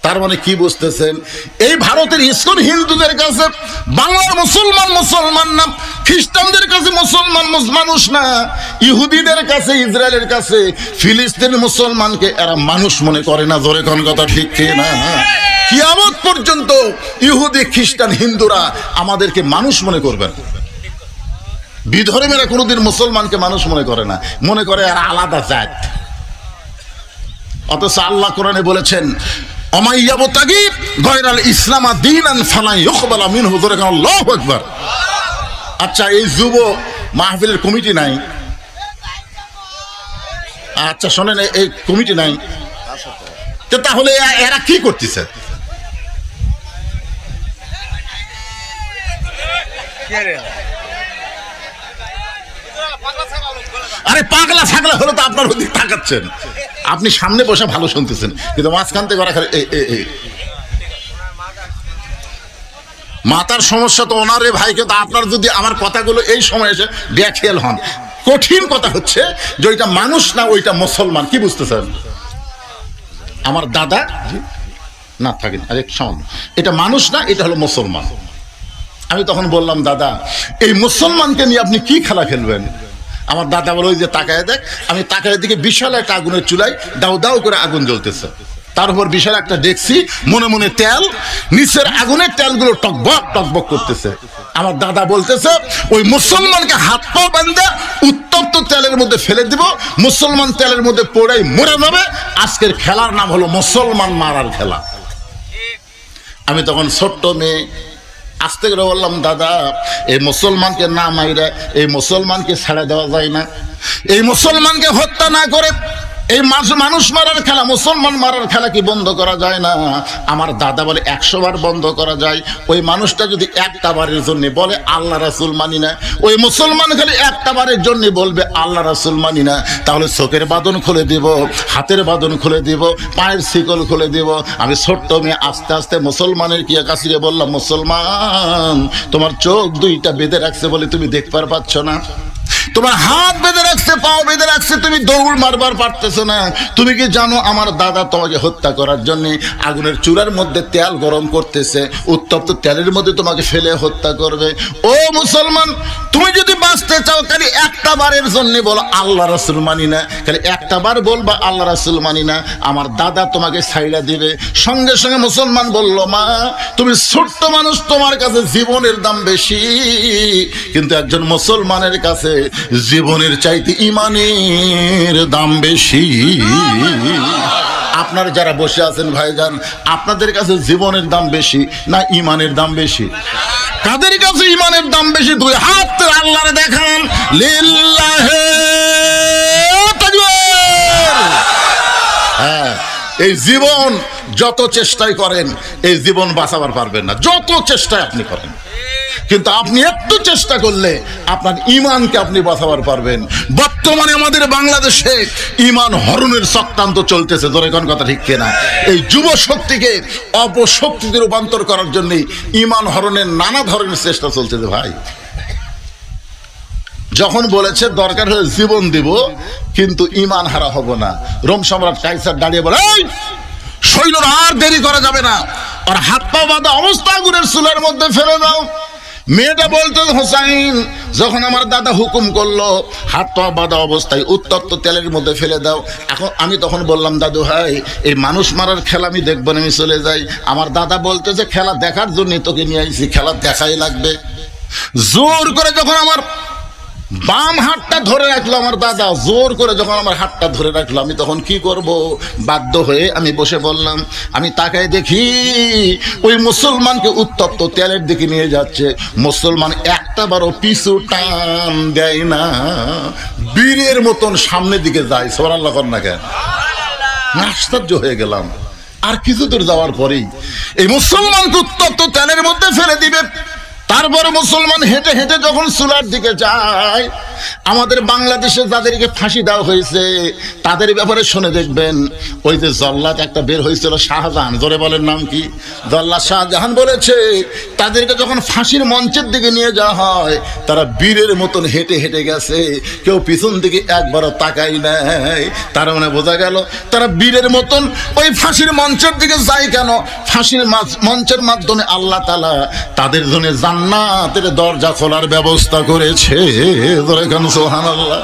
তার মানে কি বুঝতেছেন? এই ভারতের ইসকন হিন্দুদের কাছে বাংলার মুসলমান মুসলমান না, খ্রিস্টানদের কাছে মুসলমান মানুষ না, ইহুদিদের কাছে, ইসরায়েলের কাছে ফিলিস্তিন মুসলমানকে এরা মানুষ মনে করে না। জোরে কোন কথা ঠিক না? কিয়ামত পর্যন্ত ইহুদি খ্রিস্টান হিন্দুরা আমাদেরকে মানুষ মনে করবেন। বিধর্মীরা কোনোদিন মুসলমানকে মানুষ মনে করে না, মনে করে এরা আলাদা জাত। অথচ আল্লাহ কোরআনে বলেছেন, অমাইয়াবতাগি গয়রাল ইসলাম দীনান ফালা ইউকবালা মিনহু। আল্লাহু আকবার। আচ্ছা, এই যুব মাহফিলের কমিটি নাই? আচ্ছা শোনেন, এই কমিটি নাই, তাহলে এরা কি করতেছে? আরে পাগলা ছাগলা হলো তো আপনার ওদিক তাকাচ্ছেন, আপনি সামনে বসে ভালো শুনতেছেন, কিন্তু মাঝখান থেকে ওরা মাথার সমস্যা তো ওনার রে ভাই। কিন্তু আপনার যদি আমার কথাগুলো এই সময় এসে ব্যাখ্যাল হন, কঠিন কথা হচ্ছে যে ওইটা মানুষ না, ওইটা মুসলমান। কি বুঝতেছেন? আমার দাদা না থাকেন আরে সামান্য, এটা মানুষ না, এটা হলো মুসলমান। আমি তখন বললাম, দাদা এই মুসলমানকে নিয়ে আপনি কি খেলা খেলবেন? আমার দাদা বলে, ওই যে তাকায় দেখ। আমি তাকায় দিকে বিশাল একটা আগুনের চুলায় দাউ দাউ করে আগুন জ্বলতেছে, তার উপর বিশাল একটা ডেকসি, মনে মনে তেল, নিচের আগুনের তেলগুলো টকবক টকবক করতেছে। আমার দাদা বলতেছে, ওই মুসলমানকে হাত পা বাঁধে উত্তপ্ত তেলের মধ্যে ফেলে দিব, মুসলমান তেলের মধ্যে পড়াই মরে যাবে। আজকের খেলার নাম হলো মুসলমান মারার খেলা। আমি তখন ছোট্ট মেয়ে আস্তে করে বললাম, দাদা এই মুসলমানকে না মাইরা এই মুসলমানকে ছেড়ে দেওয়া যায় না? এই মুসলমানকে হত্যা না করে এই মানুষ মারার খেলা, মুসলমান মারার খেলা কি বন্ধ করা যায় না? আমার দাদা বলে, 100 বার বন্ধ করা যায়। ওই মানুষটা যদি একটা বারের জন্য বলে আল্লাহ রাসূল মানি না, ওই মুসলমান খালি একটা বারের জন্য বলবে আল্লাহ রাসূল মানি না, তাহলে চোখের বাঁধন খুলে দিব, হাতের বাঁধন খুলে দিব, পায়ের শিকল খুলে দিব। আমি ছোট্ট মেয়ে আস্তে আস্তে মুসলমানের কি কাছে বললাম, মুসলমান তোমার চোখ 2টা বেঁধে রাখছে বলে তুমি দেখবার পাচ্ছ না, তোমার হাত বেঁধে রাখছে, পাও বেঁধে রাখছে, তুমি দৌড় মারবার পারতেছো না। তুমি কি জানো আমার দাদা তোমাকে হত্যা করার জন্য আগুনের চুলার মধ্যে তেল গরম করতেছে, উত্তপ্ত তেলের মধ্যে তোমাকে ফেলে হত্যা করবে। ও মুসলমান, তুমি যদি বাঁচতে চাও খালি একটা বারের জন্য বলো আল্লাহ রাসূল মানি না, খালি একটা বার বলবা আল্লাহ রাসূল মানি না, আমার দাদা তোমাকে ছাইড়া দিবে। সঙ্গে সঙ্গে মুসলমান বলল, মা তুমি ছোট্ট মানুষ, তোমার কাছে জীবনের দাম বেশি, কিন্তু একজন মুসলমানের কাছে জীবনের চাইতে ইমানের দাম বেশি। আপনারা যারা বসে আছেন ভাইজান, আপনাদের কাছে জীবনের দাম বেশি না ইমানের দাম বেশি? কাদের কাছে ইমানের দাম বেশি? 2 হাত আল্লাহরে দেখান, লিল্লাহি তাকবীর। হ্যাঁ, এই জীবন যত চেষ্টাই করেন এই জীবন বাঁচাবার পারবেন না, যত চেষ্টায় আপনি করেন, কিন্তু আপনি একটু চেষ্টা করলে আপনার ইমানকে আপনি বাঁচাবার পারবেন। বর্তমানে আমাদের বাংলাদেশে ইমান হরণের চক্রান্ত চলতেছে, ধরে কোন কথা ঠিক কিনা? এই যুব শক্তিকে অপশক্তিতে রূপান্তর করার জন্য ইমান হরণের নানা ধরনের চেষ্টা চলতেছে ভাই। যখন বলেছে দরকার হলে জীবন দিব কিন্তু ইমান হারা হব না, রোম সম্রাট কাইসার দাঁড়িয়ে বলে, সৈন্যরা আর দেরি করা যাবে না, আর হাত পা বাঁধা অবস্থা আগুনের চুলার মধ্যে ফেলে দাও। মেয়েটা বলতো, হোসাইন যখন আমার দাদা হুকুম করলো হাত পা বাঁধা অবস্থায় উত্তপ্ত তেলের মধ্যে ফেলে দাও, এখন আমি তখন বললাম, দাদু ভাই এই মানুষ মারার খেলা আমি দেখবো না, আমি চলে যাই। আমার দাদা বলতে যে খেলা দেখার জন্য তোকে নিয়ে আইছি, খেলা দেখাই লাগবে। জোর করে যখন আমার বাম হাতটা ধরে রাখলো আমার দাদা, জোর করে যখন আমার হাতটা ধরে রাখলো, আমি তখন কি করব, বাধ্য হয়ে আমি বসে বললাম। আমি তাকায় দেখি ওই মুসলমানকে উত্তপ্ত তেলের দিকে নিয়ে যাচ্ছে। মুসলমান একটা বারও পিছু টান দেয় না, বীরের মতন সামনের দিকে যায়। সুবহানাল্লাহ কর না কেন? আশ্চর্য হয়ে গেলাম। আর কিছু দূর যাওয়ার পরেই এই মুসলমানকে উত্তপ্ত তেলের মধ্যে ফেলে দিবে। তারপরে মুসলমান হেঁটে হেঁটে যখন চুলার দিকে যায়, আমাদের বাংলাদেশে যাদেরকে ফাঁসি দেওয়া হয়েছে তাদের ব্যাপারে শুনে দেখবেন। ওই যে জল্লাদ একটা বের হয়েছিল শাহজাহান, জোরে বলেন নাম কি? জল্লাদ শাহজাহান বলেছে তাদেরকে যখন ফাঁসির মঞ্চের দিকে নিয়ে যাওয়া হয়, তারা বীরের মতন হেঁটে হেঁটে গেছে, কেউ পিছন দিকে একবারও তাকাই নাই। তার মানে বোঝা গেল তারা বীরের মতন ওই ফাঁসির মঞ্চের দিকে যায়। কেন? ফাঁসির মঞ্চের মাধ্যমে আল্লাহ তাআলা তাদের জন্য জান্নাতের দরজা খোলার ব্যবস্থা করেছে। সুবহানাল্লাহ।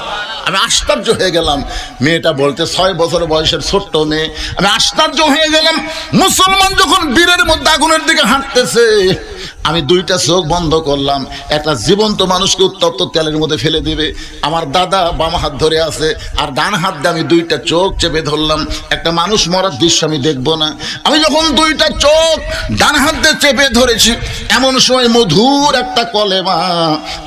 আমি আশ্চর্য হয়ে গেলাম। মেয়েটা বলতে 6 বছর বয়সের ছোট্ট মেয়ে। আমি আশ্চর্য হয়ে গেলাম, মুসলমান যখন বীরের মধ্যে আগুনের দিকে হাঁটতেছে, আমি দুইটা চোখ বন্ধ করলাম। একটা জীবন্ত মানুষকে উত্তপ্ত তেলের মধ্যে ফেলে দিবে, আমার দাদা বাম হাত ধরে আছে, আর ডান হাত দিয়ে আমি দুইটা চোখ চেপে ধরলাম। একটা মানুষ মরার দৃশ্য আমি দেখবো না। আমি যখন দুইটা চোখ ডান হাত দিয়ে চেপে ধরেছি, এমন সময় মধুর একটা কলেমা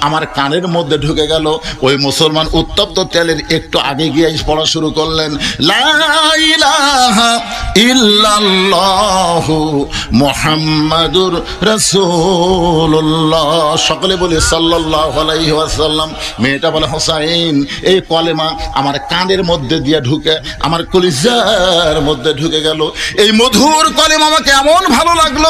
আমার কানের মধ্যে ঢুকে গেল। ওই মুসলমান উত্তপ্ত তেলের একটু আগে গিয়ে পড়া শুরু করলেন, লা ইলাহা ইল্লাল্লাহু মুহাম্মাদুর রাসূলুল্লাহ। সকলে বলে সাল্লাল্লাহু আলাইহি ওয়াসাল্লাম। মেয়েটা বলে, হোসাইন এই কলেমা আমার কানের মধ্যে দিয়ে ঢুকে আমার কলিজার মধ্যে ঢুকে গেল। এই মধুর কলেমা আমাকে এমন ভালো লাগলো,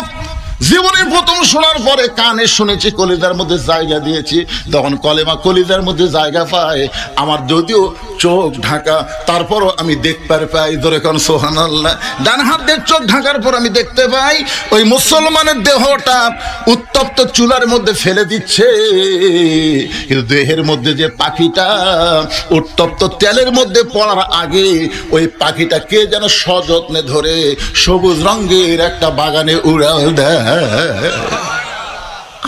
জীবনের প্রথম শোনার পরে কানে শুনেছি, কলিজার মধ্যে জায়গা দিয়েছি। তখন কলেমা কলিজার মধ্যে জায়গা পায়, আমার যদিও চোখ ঢাকা, তারপরও আমি দেখতে পাই। ধরে কোন সুবহানাল্লাহ। ডান হাতের চোখ ঢাকার পর আমি দেখতে পাই ওই মুসলমানের দেহটা উত্তপ্ত চুলার মধ্যে ফেলে দিচ্ছে, কিন্তু দেহের মধ্যে যে পাখিটা উত্তপ্ত তেলের মধ্যে পড়ার আগে ওই পাখিটা কে যেন সযত্নে ধরে সবুজ রঙের একটা বাগানে উড়াল দেয়।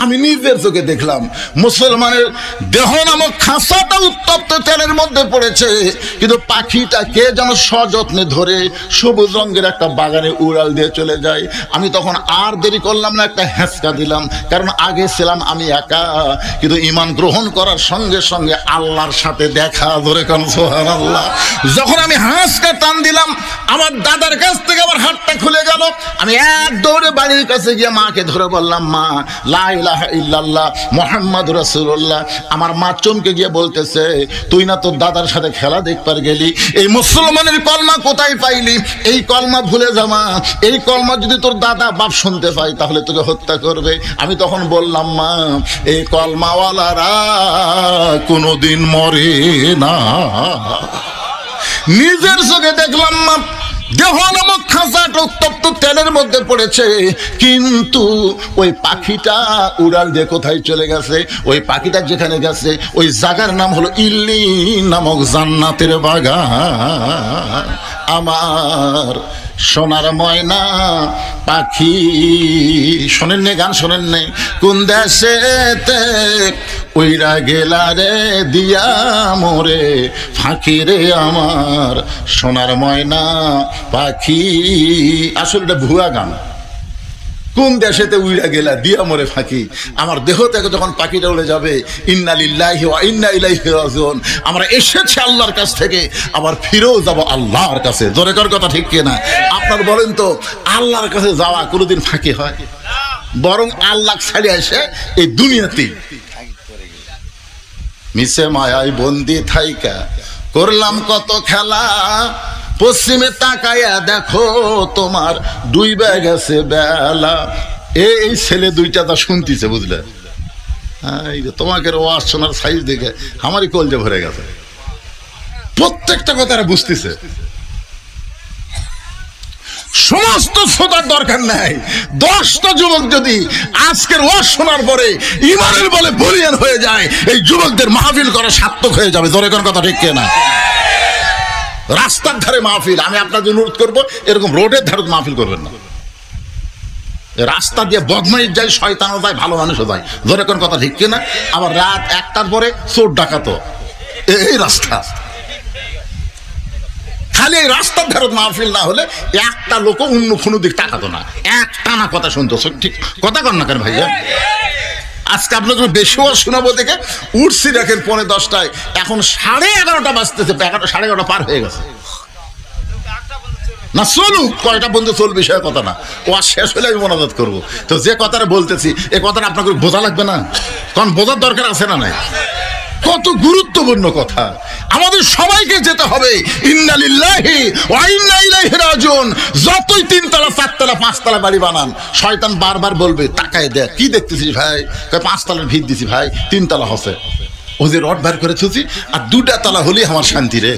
আমি নিজের চোখে দেখলাম মুসলমানের দেহ নামক খাঁচাটা উত্তপ্ত তেলের মধ্যে পড়েছে, কিন্তু পাখিটা কে যেন সযত্নে ধরে সবুজ রঙের একটা বাগানে উড়াল দিয়ে চলে যায়। আমি তখন আর দেরি করলাম না, একটা হ্যাঁচকা দিলাম। কারণ আগে ছিলাম আমি একা, কিন্তু ঈমান গ্রহণ করার সঙ্গে সঙ্গে আল্লাহর সাথে দেখা। ধরে কোন সুবহানাল্লাহ। যখন আমি হ্যাঁচকা টান দিলাম, আমার দাদার কাছ থেকে আমার হাতটা খুলে গেল। আমি এক দৌড়ে বাড়ির কাছে গিয়ে মাকে ধরে বললাম, মা লা ইলাহা ইল্লাল্লাহ মুহাম্মাদুর রাসূলুল্লাহ। আমার মা চমকে গিয়ে বলতেছে, তুই না তোর দাদার সাথে খেলা দেখবার গেলি, এই মুসলমানের কলমা কোথায় পাইলি? এই কলমা ভুলে যা মা, এই কলমা যদি তোর দাদা বাপ শুনতে পায় তাহলে তোকে হত্যা করবে। আমি তখন বললাম, মা এই কলমাওয়ালারা কোনোদিন মরে না। নিজের চোখে দেখলাম মা দেহ নামক খাঁচাটা উত্তপ্ত তেলের মধ্যে পড়েছে, কিন্তু ওই পাখিটা উড়াল দিয়ে কোথায় চলে গেছে? ওই পাখিটা যেখানে গেছে ওই জায়গার নাম হলো ইল্লিন নামক জান্নাতের বাগান। আমার সোনার ময়না পাখি, শোনেন নে গান, শোনেন নে? কোন দেশেতে উইরা গেলা রে দিয়া মোরে ফাঁকি রে আমার সোনার ময়না পাখি। আসলে এটা ভুয়া গান। কোন দেশেতে উইরা গেলা দিয়া মোরে ফাঁকি, আমার দেহ থেকে যখন পাখিটা উড়ে যাবে, ইন্না লিল্লাহি ওয়া ইন্না ইলাইহি রাজিউন। আমরা এসেছি আল্লাহর কাছ থেকে, আবার ফিরেও যাব আল্লাহর কাছে। জোরে কর কথা ঠিক কিনা? আপনার বলেন তো, আল্লাহর কাছে যাওয়া কোনোদিন ফাঁকি হয়? বরং আল্লাহ ছাড়ে আসে এই দুনিয়াতে। মিশে মায়ায় বন্দি থাইকা করলাম কত খেলা, পশ্চিমে তাকায়া দেখো তোমার ডুইবা গেছে বেলা। এই ছেলে দুইটা তা শুনতেছে, বুঝলে? তোমাকে ওয়াজ শোনার সাইজ দেখে আমারই কলজে ভরে গেছে। প্রত্যেকটা কথা বুঝতেছে। সমস্ত শ্রোতার দরকার নাই, 10টা যুবক যদি আজকের ওয়াজ শোনার পরে ইমানের বলে বলিয়ান হয়ে যায়, এই যুবকদের মাহফিল করা সার্থক হয়ে যাবে। জোরে কোন কথা ঠিক কিনা? রাস্তার ধারে মাহফিল, আমি আপনাদের অনুরোধ করবো এরকম রোডের ধারে মাহফিল করবেন না। রাস্তা দিয়ে বদমাইশ যায়, শয়তানও যায়, ভালো মানুষও যায়। জোরে কোন কথা ঠিক কিনা? আবার রাত 1টার পরে চোর ডাকাতো, এই রাস্তা। খালি এই রাস্তার ধারে মাহফিল না হলে একটা লোক অন্য কোনো দিক তাকাতো না, একটা না কথা শুনতো। ঠিক কথা কন না কেন ভাইয়া? আজকে আপনাদের বেশি শোনাবো দেখে উঠছি দেখেন 10:45, এখন 11:30 বাজতেছে, 11:30 পার হয়ে গেছে। না চলুক, কয়টা বন্ধু চলবে সে কথা না, ও আর শেষ হলে আমি মনোজাত করবো। তো যে কথাটা বলতেছি এই কথাটা আপনাকে বোঝা লাগবে না? কারণ বোঝার দরকার আছে না নাই? কত গুরুত্বপূর্ণ কথা, আমাদের সবাইকে যেতে হবে। ইন্না লিল্লাহি ওয়া ইন্না ইলাইহি রাজিউন। যতই 3 তলা 4 তলা 5 তলা বাড়ি বানান, শয়তান বারবার বলবে তাকায় দেখ কি দেখতেছিস ভাই, 5 তলার ভিত দিছি ভাই, 3 তলা হচ্ছে। ও যে রড বার করে ছুছি, আর 2টা তলা হলেই আমার শান্তি রে,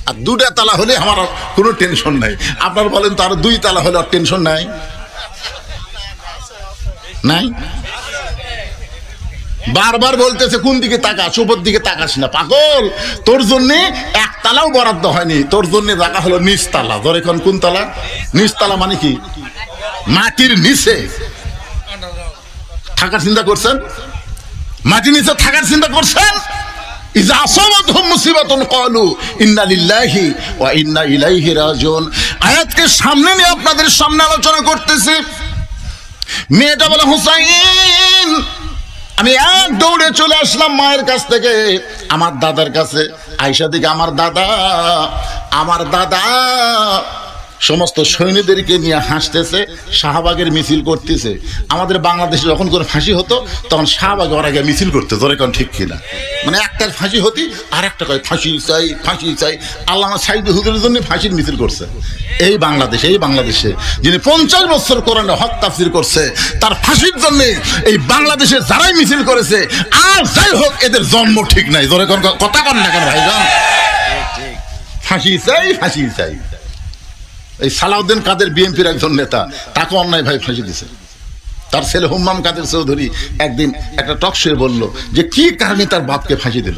আর 2টা তলা হলে আমার কোনো টেনশন নাই। আপনার বলেন তো আর 2 তলা হলে আর টেনশন নাই? নাই? বারবার বলতেছে কোন দিকে তাকাস, উপর দিকে তাকাস না পাগল, তোর জন্য 1 তলাও বরাদ্দ হয়নি, তোর জন্য রাখা হলো নিচতলা। ধরে কোন তলা? নিচতলা মানে কি? মাটির নিচে থাকার চিন্তা করছেন? মাটির নিচে থাকার চিন্তা করছেন? ইজা আসাবাতহুম মুসিবাতুন ক্বালু ইন্না লিল্লাহি ওয়া ইন্না ইলাইহি রাজিউন। আয়াতকে সামনে নিয়ে আপনাদের সামনে আলোচনা করতেছি। মেয়েটা বলে হুসাইন, আমি এক দৌড়ে চলে আসলাম মায়ের কাছ থেকে আমার দাদার কাছে। আয়েশা দিকে আমার দাদা সমস্ত সৈন্যদেরকে নিয়ে হাসতেছে, শাহবাগের মিছিল করতেছে। আমাদের বাংলাদেশে যখন কোনো ফাঁসি হতো তখন শাহবাগে ওরা গিয়ে মিছিল করতে। ধরে কোন ঠিক কিনা? মানে একটার ফাঁসি হতি আর একটা কয় ফাঁসি চাই, ফাঁসি চাই। আল্লামা সাইদ হুজুরের জন্য ফাঁসির মিছিল করছে এই বাংলাদেশে যিনি 50 বছর কোরআনে হক তাফসীর করছে, তার ফাঁসির জন্য এই বাংলাদেশে যারাই মিছিল করেছে, আর যাই হোক এদের জন্ম ঠিক নাই। ধরে কোন কথা কন না কেন ভাইজান? ফাঁসি চাই, ফাঁসি চাই। এই সালাউদ্দিন কাদের বিএনপির একজন নেতা, তাকে অন্যায় ভাই ফাঁসি দিছে। তার ছেলে হুম্মাম কাদের চৌধুরী একদিন একটা টক শোয়ে বলল যে কি কারণে তার বাপকে ফাঁসি দিল,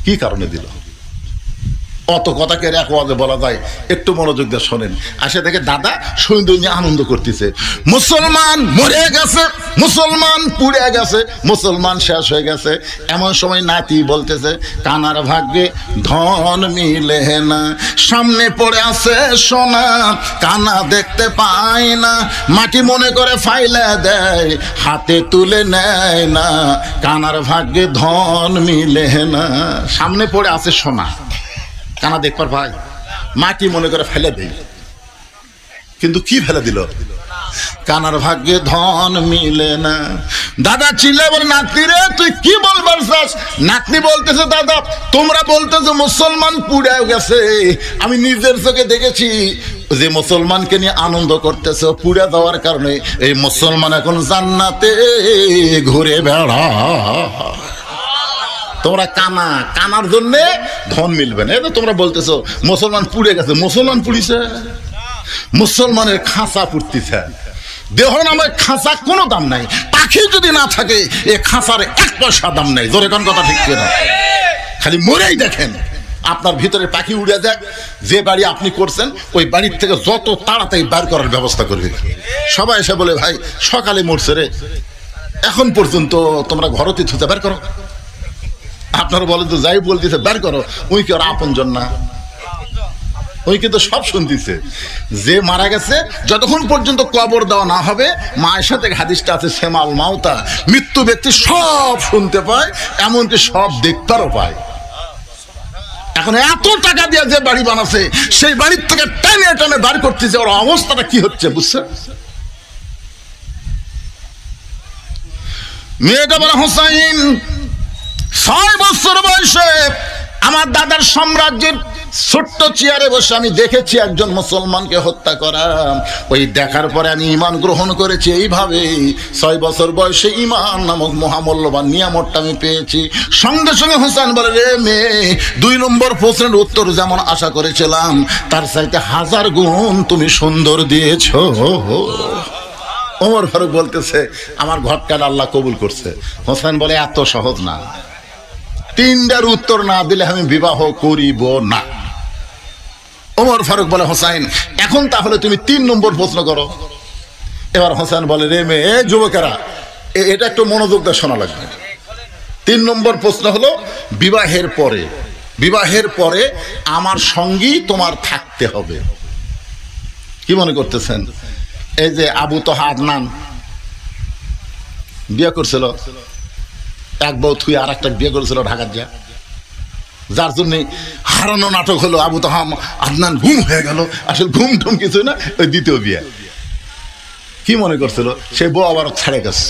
কি কারণে দিল। অত কথাকে এক ওয়াজে বলা যায়? একটু মনোযোগ দিয়ে শোনেন। আসে দেখে দাদা সৈন্য নিয়ে আনন্দ করতেছে, মুসলমান মরে গেছে, মুসলমান পুড়ে গেছে, মুসলমান শেষ হয়ে গেছে। এমন সময় নাতি বলতেছে কানার ভাগ্যে ধন মিলে না, সামনে পড়ে আছে সোনা, কানা দেখতে পায় না, মাটি মনে করে ফাইলে দেয়, হাতে তুলে নেয় না, কানার ভাগ্যে ধন মিলে না। সামনে পড়ে আছে সোনা, কানা দেখবার ভাই, মাটি মনে করে ফেলে দেয়, কিন্তু কি ফেলে দিল? কানার ভাগ্যে ধন মিলে না। দাদা চিল্লায় বলে নাতনি রে তুই কি বলবার চাস? নাতনি বলতেছে দাদা তোমরা বলতেছো মুসলমান পুড়ে গেছে, আমি নিজের চোখে দেখেছি যে মুসলমানকে নিয়ে আনন্দ করতেছে, পুড়ে দেওয়ার কারণে এই মুসলমান এখন জান্নাতে ঘুরে বেড়া। তোমরা কানার জন্য ধন মিলবে না, এটা তোমরা বলতেছো মুসলমান পুড়ে গেছে। মুসলমান পুড়িছে, মুসলমানের খাঁচা পুড়তেছে। দেহ নামের খাঁচা কোনো দাম নাই, পাখি যদি না থাকে এ খাঁচার 1 পয়সা দাম নাই। জোরে কোন কথা ঠিক কিনা? খালি মরেই দেখেন, আপনার ভিতরে পাখি উড়ে যাক। যে বাড়ি আপনি করছেন ওই বাড়ির থেকে যত তাড়াতাড়ি বার করার ব্যবস্থা করবে। সবাই এসে বলে ভাই সকালে মরছে রে, এখন পর্যন্ত তোমরা ঘরতে থুতে বার করো। আপনারা বলেন তো যাই বলতেছে বের করো, ওই কি ওর আপনজন না? ওই কিন্তু সব শুনতেছে। যে মারা গেছে যতক্ষণ পর্যন্ত কবর দেওয়া না হবে, মায়ের সাথে হাদিসটা আছে সেমাল মাউতা, মৃত্যু ব্যক্তি সব শুনতে পায়, এমনকি সব দেখতেও পায়। এখন এত টাকা দিয়ে যে বাড়ি বানাচ্ছে সেই বাড়ির থেকে টেনে টেনে বার করতেছে, ওর অবস্থাটা কি হচ্ছে বুঝছেন? মেয়েটা বলে হুসাইন 6 বছর বয়সে আমার দাদার সাম্রাজ্যের ছোট্ট চেয়ারে বসে আমি দেখেছি একজন মুসলমানকে হত্যা করা। ওই দেখার পরে আমি ঈমান গ্রহণ করেছি এইভাবে। 6 বছর বয়সে ঈমান নামক মহামূল্যবান নিয়ামতটা আমি পেয়েছি। সঙ্গে সঙ্গে হোসেন বলে, রে মেয়ে, 2 নম্বর প্রশ্নের উত্তর যেমন আশা করেছিলাম তার চাইতে 1000 গুণ তুমি সুন্দর দিয়েছো। ওমর ফারুক বলতেছে, আমার ঘটকার আল্লাহ কবুল করছে। হোসেন বলে, এত সহজ না, 3টার উত্তর না দিলে আমি বিবাহ করিব না। ওমর ফারুক বলে, হোসেন এখন তাহলে তুমি 3 নম্বর প্রশ্ন করো। এবার হোসেন বলে, রে মেয়ে, যুবকেরা এটা একটু মনোযোগ দিয়ে শোনা লাগবে। 3 নম্বর প্রশ্ন হলো, বিবাহের পরে আমার সঙ্গী তোমার থাকতে হবে। কি মনে করতেছেন? এই যে আবু তোহা আদনান বিয়ে করছিল, এক বউ থুই আর একটা বিয়ে করেছিল ঢাকার যা, যার জন্য হারানো নাটক হলো। আবু তোহা আদনান ঘুম হয়ে গেল, আসলে ঘুম টুম কিছু না, ওই দ্বিতীয় বিয়ে। কি মনে করছিল? সেই বউ আবার ছেড়ে গেছে।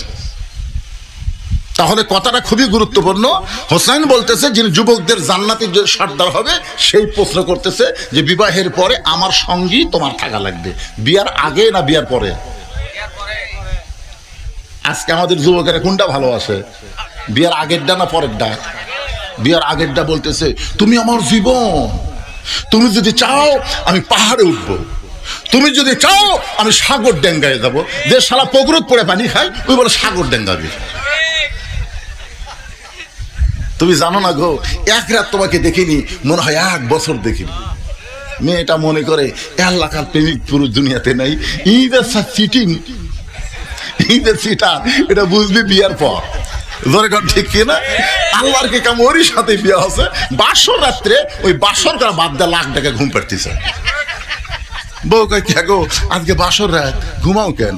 তাহলে কথাটা খুবই গুরুত্বপূর্ণ। হোসেন বলতেছে, যিনি যুবকদের জান্নাতের যে সর্দার হবে সেই প্রশ্ন করতেছে যে বিবাহের পরে আমার সঙ্গী তোমার থাকা লাগবে। বিয়ার আগে না বিয়ার পরে? আজকে আমাদের যুবকেরা কোনটা ভালোবাসে, বিয়ার আগেরটা না পরেরটা? বিয়ার আগেরটা বলতেছে, তুমি আমার জীবন, তুমি যদি চাও আমি পাহাড়ে উঠবো, তুমি যদি চাও আমি সাগর ডেঙ্গায় যাবো। যে শালা পুকুরত পড়ে পানি খায় ওই বলে সাগর ডেঙ্গাবি। তুমি জানো না গো, এক রাত তোমাকে দেখিনি, মনে হয় 1 বছর দেখিনি। মেয়েটা মনে করে এলাকার প্রেমিক পুরুষ দুনিয়াতে নাই। চিটিং, চিটার, এটা বুঝবি বিয়ার পর। ঠিক কিনা? আল্লাহর কি কাম, ওরই সাথে বিয়ে হচ্ছে। বাসর রাত্রে ওই বাসর করা বাদ দেয়া লাখ টাকা ঘুম পাড়তেছে। বউ কয়, কে গো আজকে বাসর রাত, ঘুমাও কেন?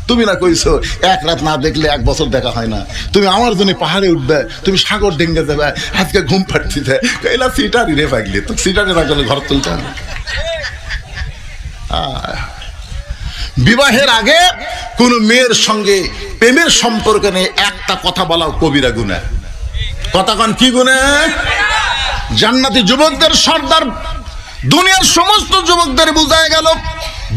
তুমি না কইছো 1 রাত না দেখলে 1 বছর দেখা হয় না, তুমি আমার জন্য পাহাড়ে উঠবে, তুমি সাগর ডেঙ্গে যাবে, আজকে ঘুম পাড়তেছে। কইলা সিটারি রে পাগলি, তো সিটারি না গেলে ঘর তুলতে হবে। বিবাহের আগে কোন মেয়ের সঙ্গে প্রেমের সম্পর্ক নেই একটা কথা বলাও কবিরা গুনাহ। কথা কন কি গুনাহ? জান্নাতি যুবকদের সর্দার দুনিয়ার সমস্ত যুবকদের বুঝায় গেল,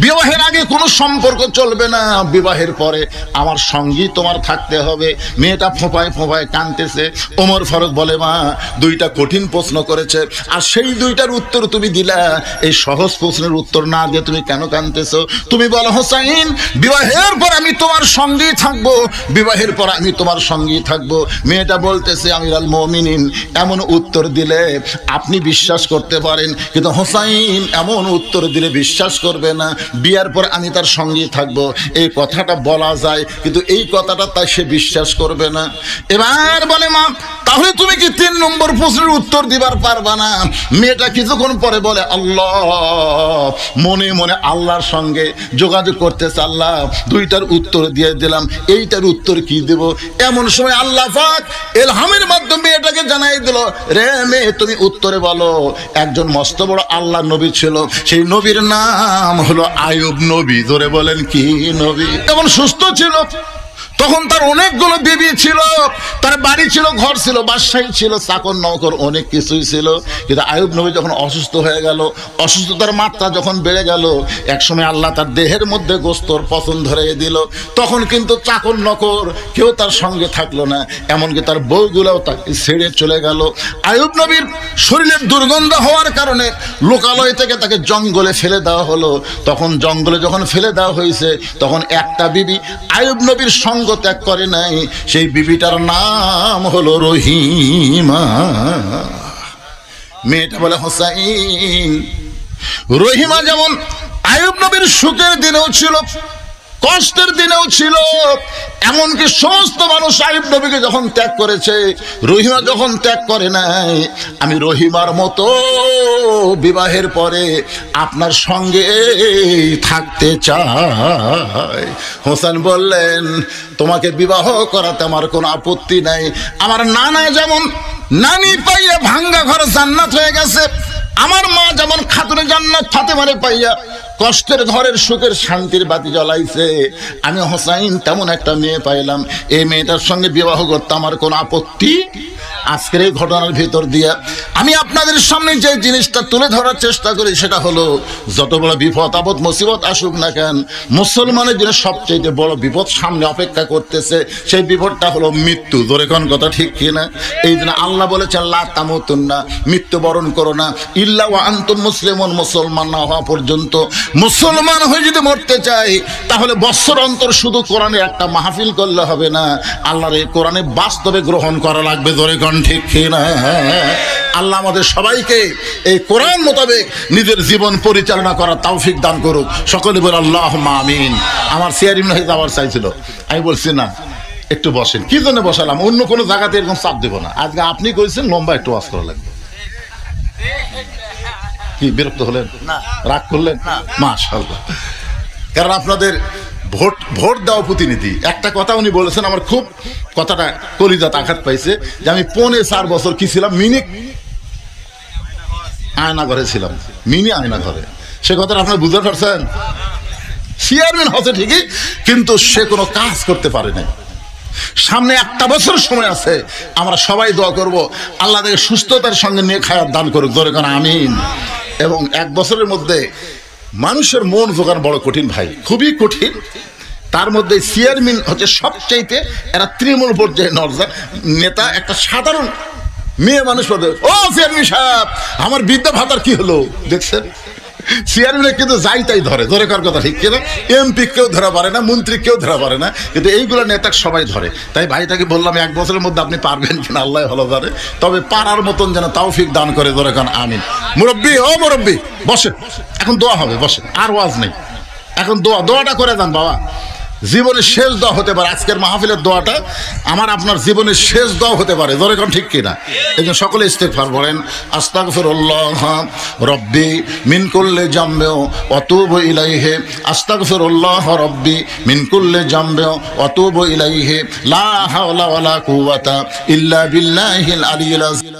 বিবাহের আগে কোনো সম্পর্ক চলবে না, বিবাহের পরে আমার সঙ্গী তোমার থাকতে হবে। মেয়েটা ফোঁপায় ফোঁপায় কাঁদতেছে। ওমর ফারুক বলে, মা 2টা কঠিন প্রশ্ন করেছে আর সেই 2টার উত্তর তুমি দিলা, এই সহজ প্রশ্নের উত্তর না দিয়ে তুমি কেন কাঁদতেছো? তুমি বলো, হোসেন বিবাহের পর আমি তোমার সঙ্গী থাকবো, বিবাহের পর আমি তোমার সঙ্গী থাকবো। মেয়েটা বলতেছে, আমিরুল মুমিনিন এমন উত্তর দিলে আপনি বিশ্বাস করতে পারেন, কিন্তু হোসেন এমন উত্তর দিলে বিশ্বাস করবে না, বিয়ার পর আমি তার সঙ্গে থাকবো। এই কথাটা বলা যায়, কিন্তু এই কথাটা তাই সে বিশ্বাস করবে না। এবার বলে, মা তাহলে তুমি কি 3 নম্বর প্রশ্নের উত্তর দিবার পারবা না? মেয়েটা কিছুক্ষণ পরে বলে, আল্লাহ, মনে মনে আল্লাহর সঙ্গে যোগাযোগ করতেছে, আল্লাহ 2টার উত্তর দিয়ে দিলাম, এইটার উত্তর কি দেব? এমন সময় আল্লাহ পাক ইলহামের মাধ্যমে মেয়েটাকে জানাই দিল, রে মেয়ে তুমি উত্তরে বলো। একজন মস্ত বড় আল্লাহ নবী ছিল, সেই নবীর নাম হলো আইয়ুব নবী। জোরে বলেন, কি নবী? এমন সুস্থ ছিল, তখন তার অনেকগুলো বিবি ছিল, তার বাড়ি ছিল, ঘর ছিল, বাদশাহী ছিল, চাকর নৌকর অনেক কিছুই ছিল। কিন্তু আইয়ুব নবী যখন অসুস্থ হয়ে গেল, অসুস্থতার মাত্রা যখন বেড়ে গেল, একসময় আল্লাহ তার দেহের মধ্যে গোস্তর পচন ধরে দিল, তখন কিন্তু চাকর নৌকর কেউ তার সঙ্গে থাকলো না, এমনকি তার বউগুলোও তাকে ছেড়ে চলে গেল। আইয়ুব নবীর শরীরের দুর্গন্ধ হওয়ার কারণে লোকালয় থেকে তাকে জঙ্গলে ফেলে দেওয়া হলো। তখন জঙ্গলে যখন ফেলে দেওয়া হয়েছে, তখন একটা বিবি আইয়ুব নবীর সঙ্গ ত্যাগ করে নাই, সেই বিবিটার নাম হলো রহিমা। মেয়েটা বলে, হোসেন রহিমা যেমন আইয়ুব নবীর সুখের দিনেও ছিল, কষ্টের দিনেও ছিল, এমনকি সমস্ত মানুষ আইয়ুব নবীকে যখন ত্যাগ করেছে, রহিমা যখন ত্যাগ করে নাই। আমি রহিমার মতো বিবাহের পরে আপনার সঙ্গে থাকতে চাই। হোসেন বললেন, তোমাকে বিবাহ করাতে আমার কোনো আপত্তি নাই। আমার নানা যেমন নানি পাইয়া ভাঙ্গা ঘর জান্নাত হয়ে গেছে, আমার মা যেমন খাতুনে জান্নাত ফাতেমারে পাইয়া কষ্টের ঘরের সুখের শান্তির বাতি জ্বলাইছে, আমি হোসেন তেমন একটা মেয়ে পাইলাম, এই মেয়েটার সঙ্গে বিবাহ করতে আমার কোনো আপত্তি আজকের এই ঘটনার ভিতর দিয়ে আমি আপনাদের সামনে যে জিনিসটা তুলে ধরার চেষ্টা করি সেটা হলো, যত বড় বিপদ আপদ মুসিবত আসুক না কেন, মুসলমানের জন্য সবচেয়ে বড় বিপদ সামনে অপেক্ষা করতেছে। সেই বিপদটা হলো মৃত্যু। জোরে কোন কথা ঠিক কিনা? এই জন্য আল্লাহ বলেছেন লা তামুতুন্না, মৃত্যুবরণ করো না ইল্লা ওয়া আনতুম মুসলিমুন, মুসলমান না হওয়া পর্যন্ত। মুসলমান হয়ে যদি মরতে চাই তাহলে বছর অন্তর শুধু কোরআনের একটা মাহফিল করলে হবে না, আল্লাহর এই কোরআনে বাস্তবে গ্রহণ করা লাগবে। জোরে কোন ঠিক কিনা? আল্লাহ আমাদের সবাইকে এই কোরআন মোতাবেক নিজের জীবন পরিচালনা করার তৌফিক দান করুক। সকলে বলে আল্লাহুম্মা আমিন। আমার চেয়ারম্যান হয়ে যাওয়ার চাইছিল, আমি বলছি না একটু বসেন। কি জন্য বসালাম? অন্য কোনো জায়গাতে এরকম চাপ দেবো না। আজকে আপনি করেছেন লম্বা একটু ওয়াজ করা লাগবে। কি বিরক্ত হলেন? রাগ করলেন? মাশাআল্লাহ। কারণ আপনাদের ভোট দেওয়া প্রতিনিধি একটা কথা উনি বলেছেন, আমার খুব কথাটা কলিজাতে আঘাত পাইছে, যে আমি 4.5 বছর কি ছিলাম, মিনি আয়না ঘরে ছিলাম, মিনি আয়না ঘরে। সে কথাটা আপনারা বুঝতে পারছেন? চেয়ারম্যান হচ্ছে ঠিকই, কিন্তু সে কোনো কাজ করতে পারে না। সামনে 1 বছর সময় আছে, আমরা সবাই দোয়া করব আল্লাহ তাকে সুস্থতার সঙ্গে নিয়ে খায়াত দান করুক। জোরে কোন আমিন। এবং 1 বছরের মধ্যে মানুষের মন জোগান বড় কঠিন ভাই, খুবই কঠিন। তার মধ্যে চেয়ারম্যান হচ্ছে সবচাইতে, এরা তৃণমূল পর্যায়ে নেতা, একটা সাধারণ মেয়ে মানুষ বলতে, ও চেয়ারম্যান সাহেব আমার বৃদ্ধা ভাতার কি হলো দেখছেন? চেয়ারম্যান কিন্তু যাই তাই ধরে। ধরে কার কথা ঠিক কিনা? এমপি কেউ ধরা পারে না, মন্ত্রী কেউ ধরা পারে না, কিন্তু এইগুলো নেতা সবাই ধরে। তাই ভাইটাকে বললাম 1 বছরের মধ্যে আপনি পারবেন কিনা আল্লাহ ভালো জানে, তবে পারার মতন যেন তৌফিক দান করে। ধরে কান আমিন। মুরব্বি, ও মুরব্বি বসে, এখন দোয়া হবে, বসে, আর ওয়াজ নেই, এখন দোয়াটা করে যান বাবা। জীবনের শেষ দোয়া হতে পারে আজকের মাহফিলের দোয়াটা, আমার আপনার জীবনের শেষ দোয়া হতে পারে। ধরে কোন ঠিক কিনা? এই জন্য সকলে ইস্তেগফার বলেন, আস্তাগফিরুল্লাহ রব্বি মিন কুল্লি জামবি ওয়া তুবু ইলাইহি, আস্তাগফিরুল্লাহ রব্বি মিন কুল্লি জামবি ওয়া তুবু ইলাইহি, লা হাওলা ওয়ালা কুওয়াতা ইল্লা বিল্লাহিল আলিয়্যিল আযীম।